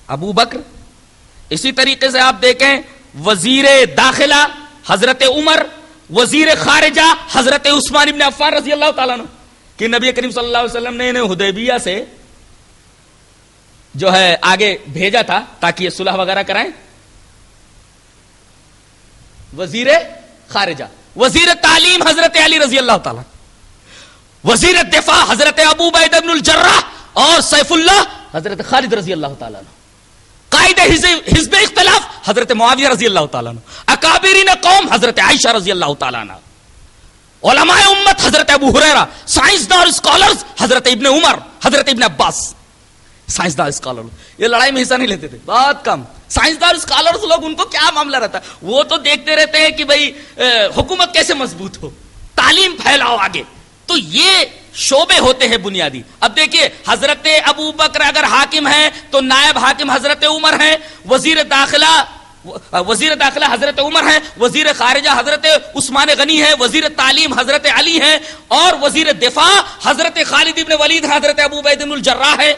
ابو بکر. اسی طریقے سے آپ دیکھیں وزیر داخلہ حضرت عمر، وزیر خارجہ حضرت عثمان بن عفان رضی اللہ تعالیٰ عنہ. کہ نبی کریم صلی اللہ علیہ وسلم نے انہیں حدیبیہ سے جو ہے آگے بھیجا تھا تاکہ یہ صلح وغیرہ کرائیں. وزیر خارجہ، وزیر تعلیم حضرت علی رضی اللہ تعالیٰ، وزیر دفاع حضرت ابو عبیدہ بن الجراح، اور سیف اللہ حضرت خالد رضی اللہ تعالیٰ عنہ. قائد حزب اختلاف حضرت معاویہ رضی اللہ تعالیٰ عنہ. اکابرین قوم حضرت عائشہ رضی اللہ تعالیٰ عنہ. علماء امت حضرت ابو ہریرہ. سائنسداں اور اسکالرز حضرت ابن عمر، حضرت ابن عباس. سائنسداں اسکالر یہ لڑائی میں حصہ نہیں لیتے تھے، بہت کم. سائنسداں اسکالرز لوگ، ان کو کیا معاملہ رہتا ہے، وہ تو دیکھتے رہتے ہیں کہ بھئی حکومت کیسے مضبوط ہو، تعلیم پھیلاؤ آگے. تو یہ شعبے ہوتے ہیں بنیادی. اب دیکھیے حضرت ابو بکر اگر حاکم ہیں تو نائب حاکم حضرت عمر ہیں، وزیر داخلہ حضرت عمر ہیں، وزیر خارجہ حضرت عثمان غنی ہیں، وزیر تعلیم حضرت علی ہیں، اور وزیر دفاع حضرت خالد ابن ولید ہیں، حضرت ابو عبیدہ بن الجراح ہے.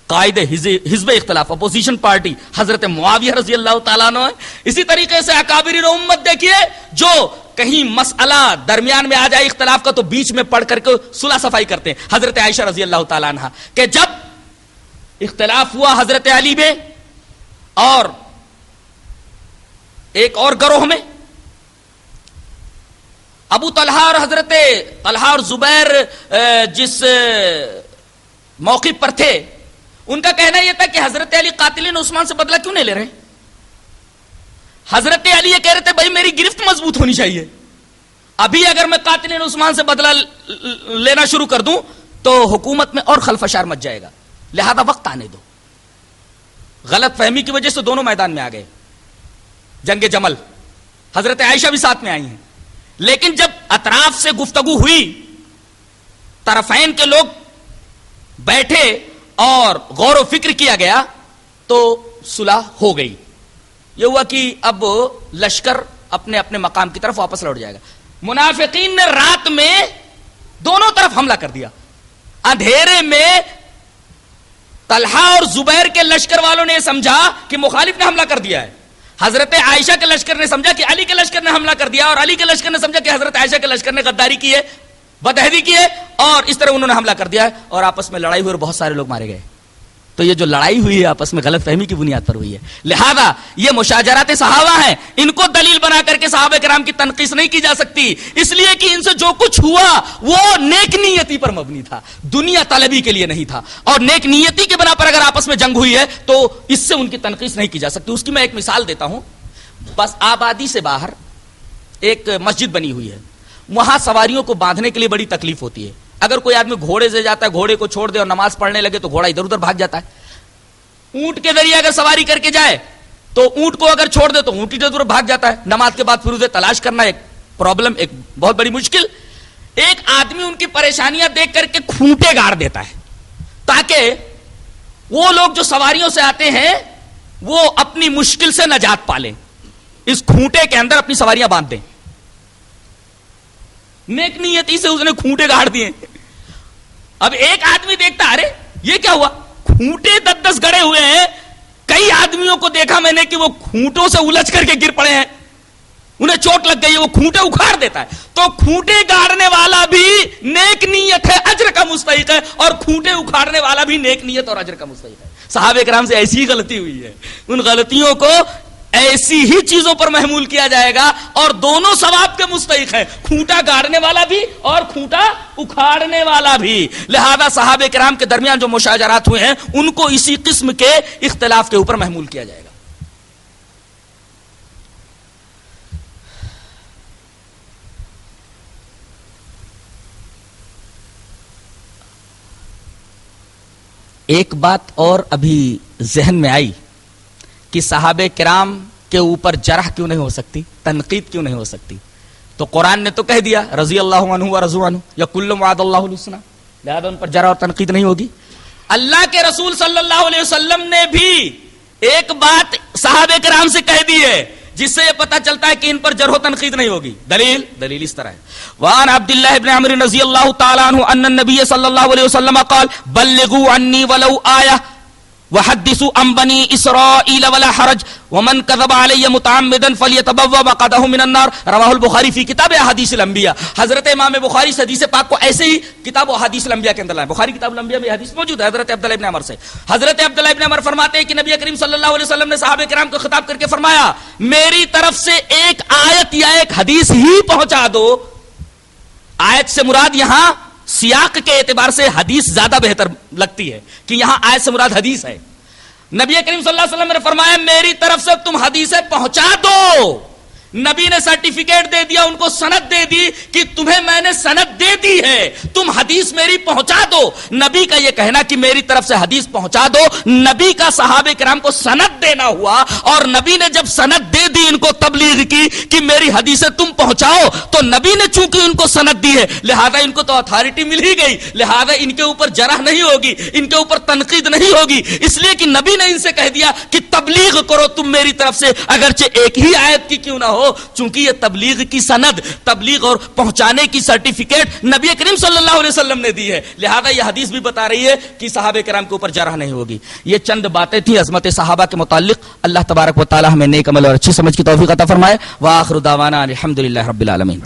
قائد حزب اختلاف اپوزیشن پارٹی حضرت معاویہ رضی اللہ تعالیٰ عنہ ہے. اسی طریقے سے اکابرین امت دیکھیے جو کہیں مسئلہ درمیان میں آ جائے اختلاف کا تو بیچ میں پڑھ کر کے صلح صفائی کرتے ہیں. حضرت عائشہ رضی اللہ تعالیٰ عنہ کہ جب اختلاف ہوا حضرت علی میں اور ایک اور گروہ میں، ابو طلحہ اور حضرت طلحہ اور زبیر جس موقف پر تھے، ان کا کہنا یہ تھا کہ حضرت علی قاتلین عثمان سے بدلہ کیوں نہیں لے رہے. حضرت علی یہ کہہ رہے تھے بھائی میری گرفت مضبوط ہونی چاہیے، ابھی اگر میں قاتلین عثمان سے بدلہ لینا شروع کر دوں تو حکومت میں اور خلفشار مچ جائے گا، لہذا وقت آنے دو. غلط فہمی کی وجہ سے دونوں میدان میں آ گئے. جنگ جمل، حضرت عائشہ بھی ساتھ میں آئی ہیں، لیکن جب اطراف سے گفتگو ہوئی، طرفین کے لوگ بیٹھے اور غور و فکر کیا گیا تو صلح ہو گئی. یہ ہوا کہ اب لشکر اپنے اپنے مقام کی طرف واپس لوٹ جائے گا. منافقین نے رات میں دونوں طرف حملہ کر دیا. اندھیرے میں طلحہ اور زبیر کے لشکر والوں نے سمجھا کہ مخالف نے حملہ کر دیا ہے، حضرت عائشہ کے لشکر نے سمجھا کہ علی کے لشکر نے حملہ کر دیا، اور علی کے لشکر نے سمجھا کہ حضرت عائشہ کے لشکر نے غداری کی ہے، بدعہدی کی ہے، اور اس طرح انہوں نے حملہ کر دیا ہے اور آپس میں لڑائی ہوئی اور بہت سارے لوگ مارے گئے. تو یہ جو لڑائی ہوئی ہے آپس میں غلط فہمی کی بنیاد پر ہوئی ہے. لہذا یہ مشاجرات صحابہ ہیں، ان کو دلیل بنا کر کے صحابہ کرام کی تنقیص نہیں کی جا سکتی، اس لیے کہ ان سے جو کچھ ہوا وہ نیک نیتی پر مبنی تھا، دنیا طلبی کے لیے نہیں تھا. اور نیک نیتی کے بنا پر اگر آپس میں جنگ ہوئی ہے تو اس سے ان کی تنقیص نہیں کی جا سکتی. اس کی میں ایک مثال دیتا ہوں. بس آبادی سے باہر ایک مسجد بنی ہوئی ہے، وہاں سواریوں کو باندھنے کے لیے بڑی تکلیف ہوتی ہے. اگر کوئی آدمی گھوڑے سے جاتا ہے، گھوڑے کو چھوڑ دے اور نماز پڑھنے لگے تو گھوڑا ادھر ادھر بھاگ جاتا ہے. اونٹ کے ذریعے اگر سواری کر کے جائے تو اونٹ کو اگر چھوڑ دے تو اونٹ ادھر ادھر بھاگ جاتا ہے. نماز کے بعد پھر اسے تلاش کرنا ایک پرابلم، ایک بہت بڑی مشکل. ایک آدمی ان کی پریشانیاں دیکھ کر کے کھوٹے گاڑ دیتا ہے تاکہ وہ لوگ جو سواریوں سے آتے ہیں وہ اپنی مشکل سے نجات پالیں. اس کھوٹے کے اندر اپنی سواریاں باندھ دیں. نیک نیتی سے اس نے کھوٹے گاڑ دیے. اب ایک آدمی دیکھتا ارے یہ کیا ہوا، کھوٹے 10 گڑے ہوئے ہیں. کئی آدمیوں کو دیکھا میں نے کہ وہ کھوٹوں سے الجھ کر کے گر پڑے ہیں، انہیں چوٹ لگ گئی، وہ کھوٹے اکھاڑ دیتا ہے. تو کھوٹے گاڑنے والا بھی نیک نیت ہے، اجر کا مستحق ہے، اور کھوٹے اکھاڑنے والا بھی نیک نیت اور اجر کا مستحق ہے. صحابہ کرام سے ایسی ہی غلطی ہوئی ہے. ان غلطیوں کو ایسی ہی چیزوں پر محمول کیا جائے گا اور دونوں ثواب کے مستحق ہیں، کھوٹا گاڑنے والا بھی اور کھوٹا اکھاڑنے والا بھی۔ لہذا صحابہ کرام کے درمیان جو مشاجرات ہوئے ہیں ان کو اسی قسم کے اختلاف کے اوپر محمول کیا جائے گا۔ ایک بات اور ابھی ذہن میں آئی کہ صحابہ کرام کے اوپر جرح کیوں نہیں ہو سکتی، تنقید کیوں نہیں ہو سکتی؟ تو قرآن نے تو کہہ دیا رضی اللہ عنہ و رضوا عنہ یا کل وعد اللہ الحسنی، لہذا ان پر جرح اور تنقید نہیں ہوگی۔ اللہ کے رسول صلی اللہ علیہ وسلم نے بھی ایک بات صحابہ کرام سے کہہ دی ہے جس سے یہ پتہ چلتا ہے کہ ان پر جرح و تنقید نہیں ہوگی۔ دلیل اس طرح ہے، وعن عبد الله بن عمرو رضی اللہ تعالی عنہ ان النبي صلی اللہ علیہ وسلم قال بلغوا عني ولو آیہ وحدثوا عن بني اسرائیل ولا حرج ومن كذب علي متعمدا فليتبوأ مقعده من النار، رواہ البخاری فی کتاب احادیث الانبیاء۔ حضرت امام بخاری سے حدیث پاک کو ایسے ہی کتاب احادیث الانبیاء کے اندر لائے، بخاری کتاب الانبیاء میں حدیث موجود ہے حضرت عبداللہ ابن عمر سے۔ حضرت عبداللہ ابن عمر فرماتے ہیں کہ نبی کریم صلی اللہ علیہ وسلم نے صحابہ کرام کو خطاب کر کے فرمایا میری طرف سے ایک آیت یا ایک حدیث ہی پہنچا دو۔ آیت سے مراد یہاں سیاق کے اعتبار سے حدیث زیادہ بہتر لگتی ہے کہ یہاں آیت سے مراد حدیث ہے۔ نبی کریم صلی اللہ علیہ وسلم نے فرمایا میری طرف سے تم حدیثیں پہنچا دو۔ نبی نے سرٹیفکیٹ دے دیا، ان کو سند دے دی کہ تمہیں میں نے سند دے دی ہے، تم حدیث میری پہنچا دو۔ نبی کا یہ کہنا کہ میری طرف سے حدیث پہنچا دو، نبی کا صحابہ کرام کو سند دینا ہوا، اور نبی نے جب سند دے دی ان کو تبلیغ کی کہ میری حدیثیں تم پہنچاؤ، تو نبی نے چونکہ ان کو سند دی ہے لہذا ان کو تو اتھارٹی مل ہی گئی، لہذا ان کے اوپر جرح نہیں ہوگی، ان کے اوپر تنقید نہیں ہوگی، اس لیے کہ نبی نے ان سے کہہ دیا کہ تبلیغ کرو تم میری طرف سے، اگرچہ ایک ہی آیت کی کیوں نہ ہو، چونکہ یہ تبلیغ کی سند، تبلیغ اور پہنچانے کی سرٹیفکیٹ نبی کریم صلی اللہ علیہ وسلم نے دی ہے، لہذا یہ حدیث بھی بتا رہی ہے کہ صحابہ کرام کے اوپر جرح نہیں ہوگی۔ یہ چند باتیں تھیں عظمت صحابہ کے متعلق۔ اللہ تبارک و تعالی ہمیں نیک عمل اور اچھی سمجھ کی توفیق عطا فرمائے۔ وآخر دعوانا الحمدللہ رب العالمین۔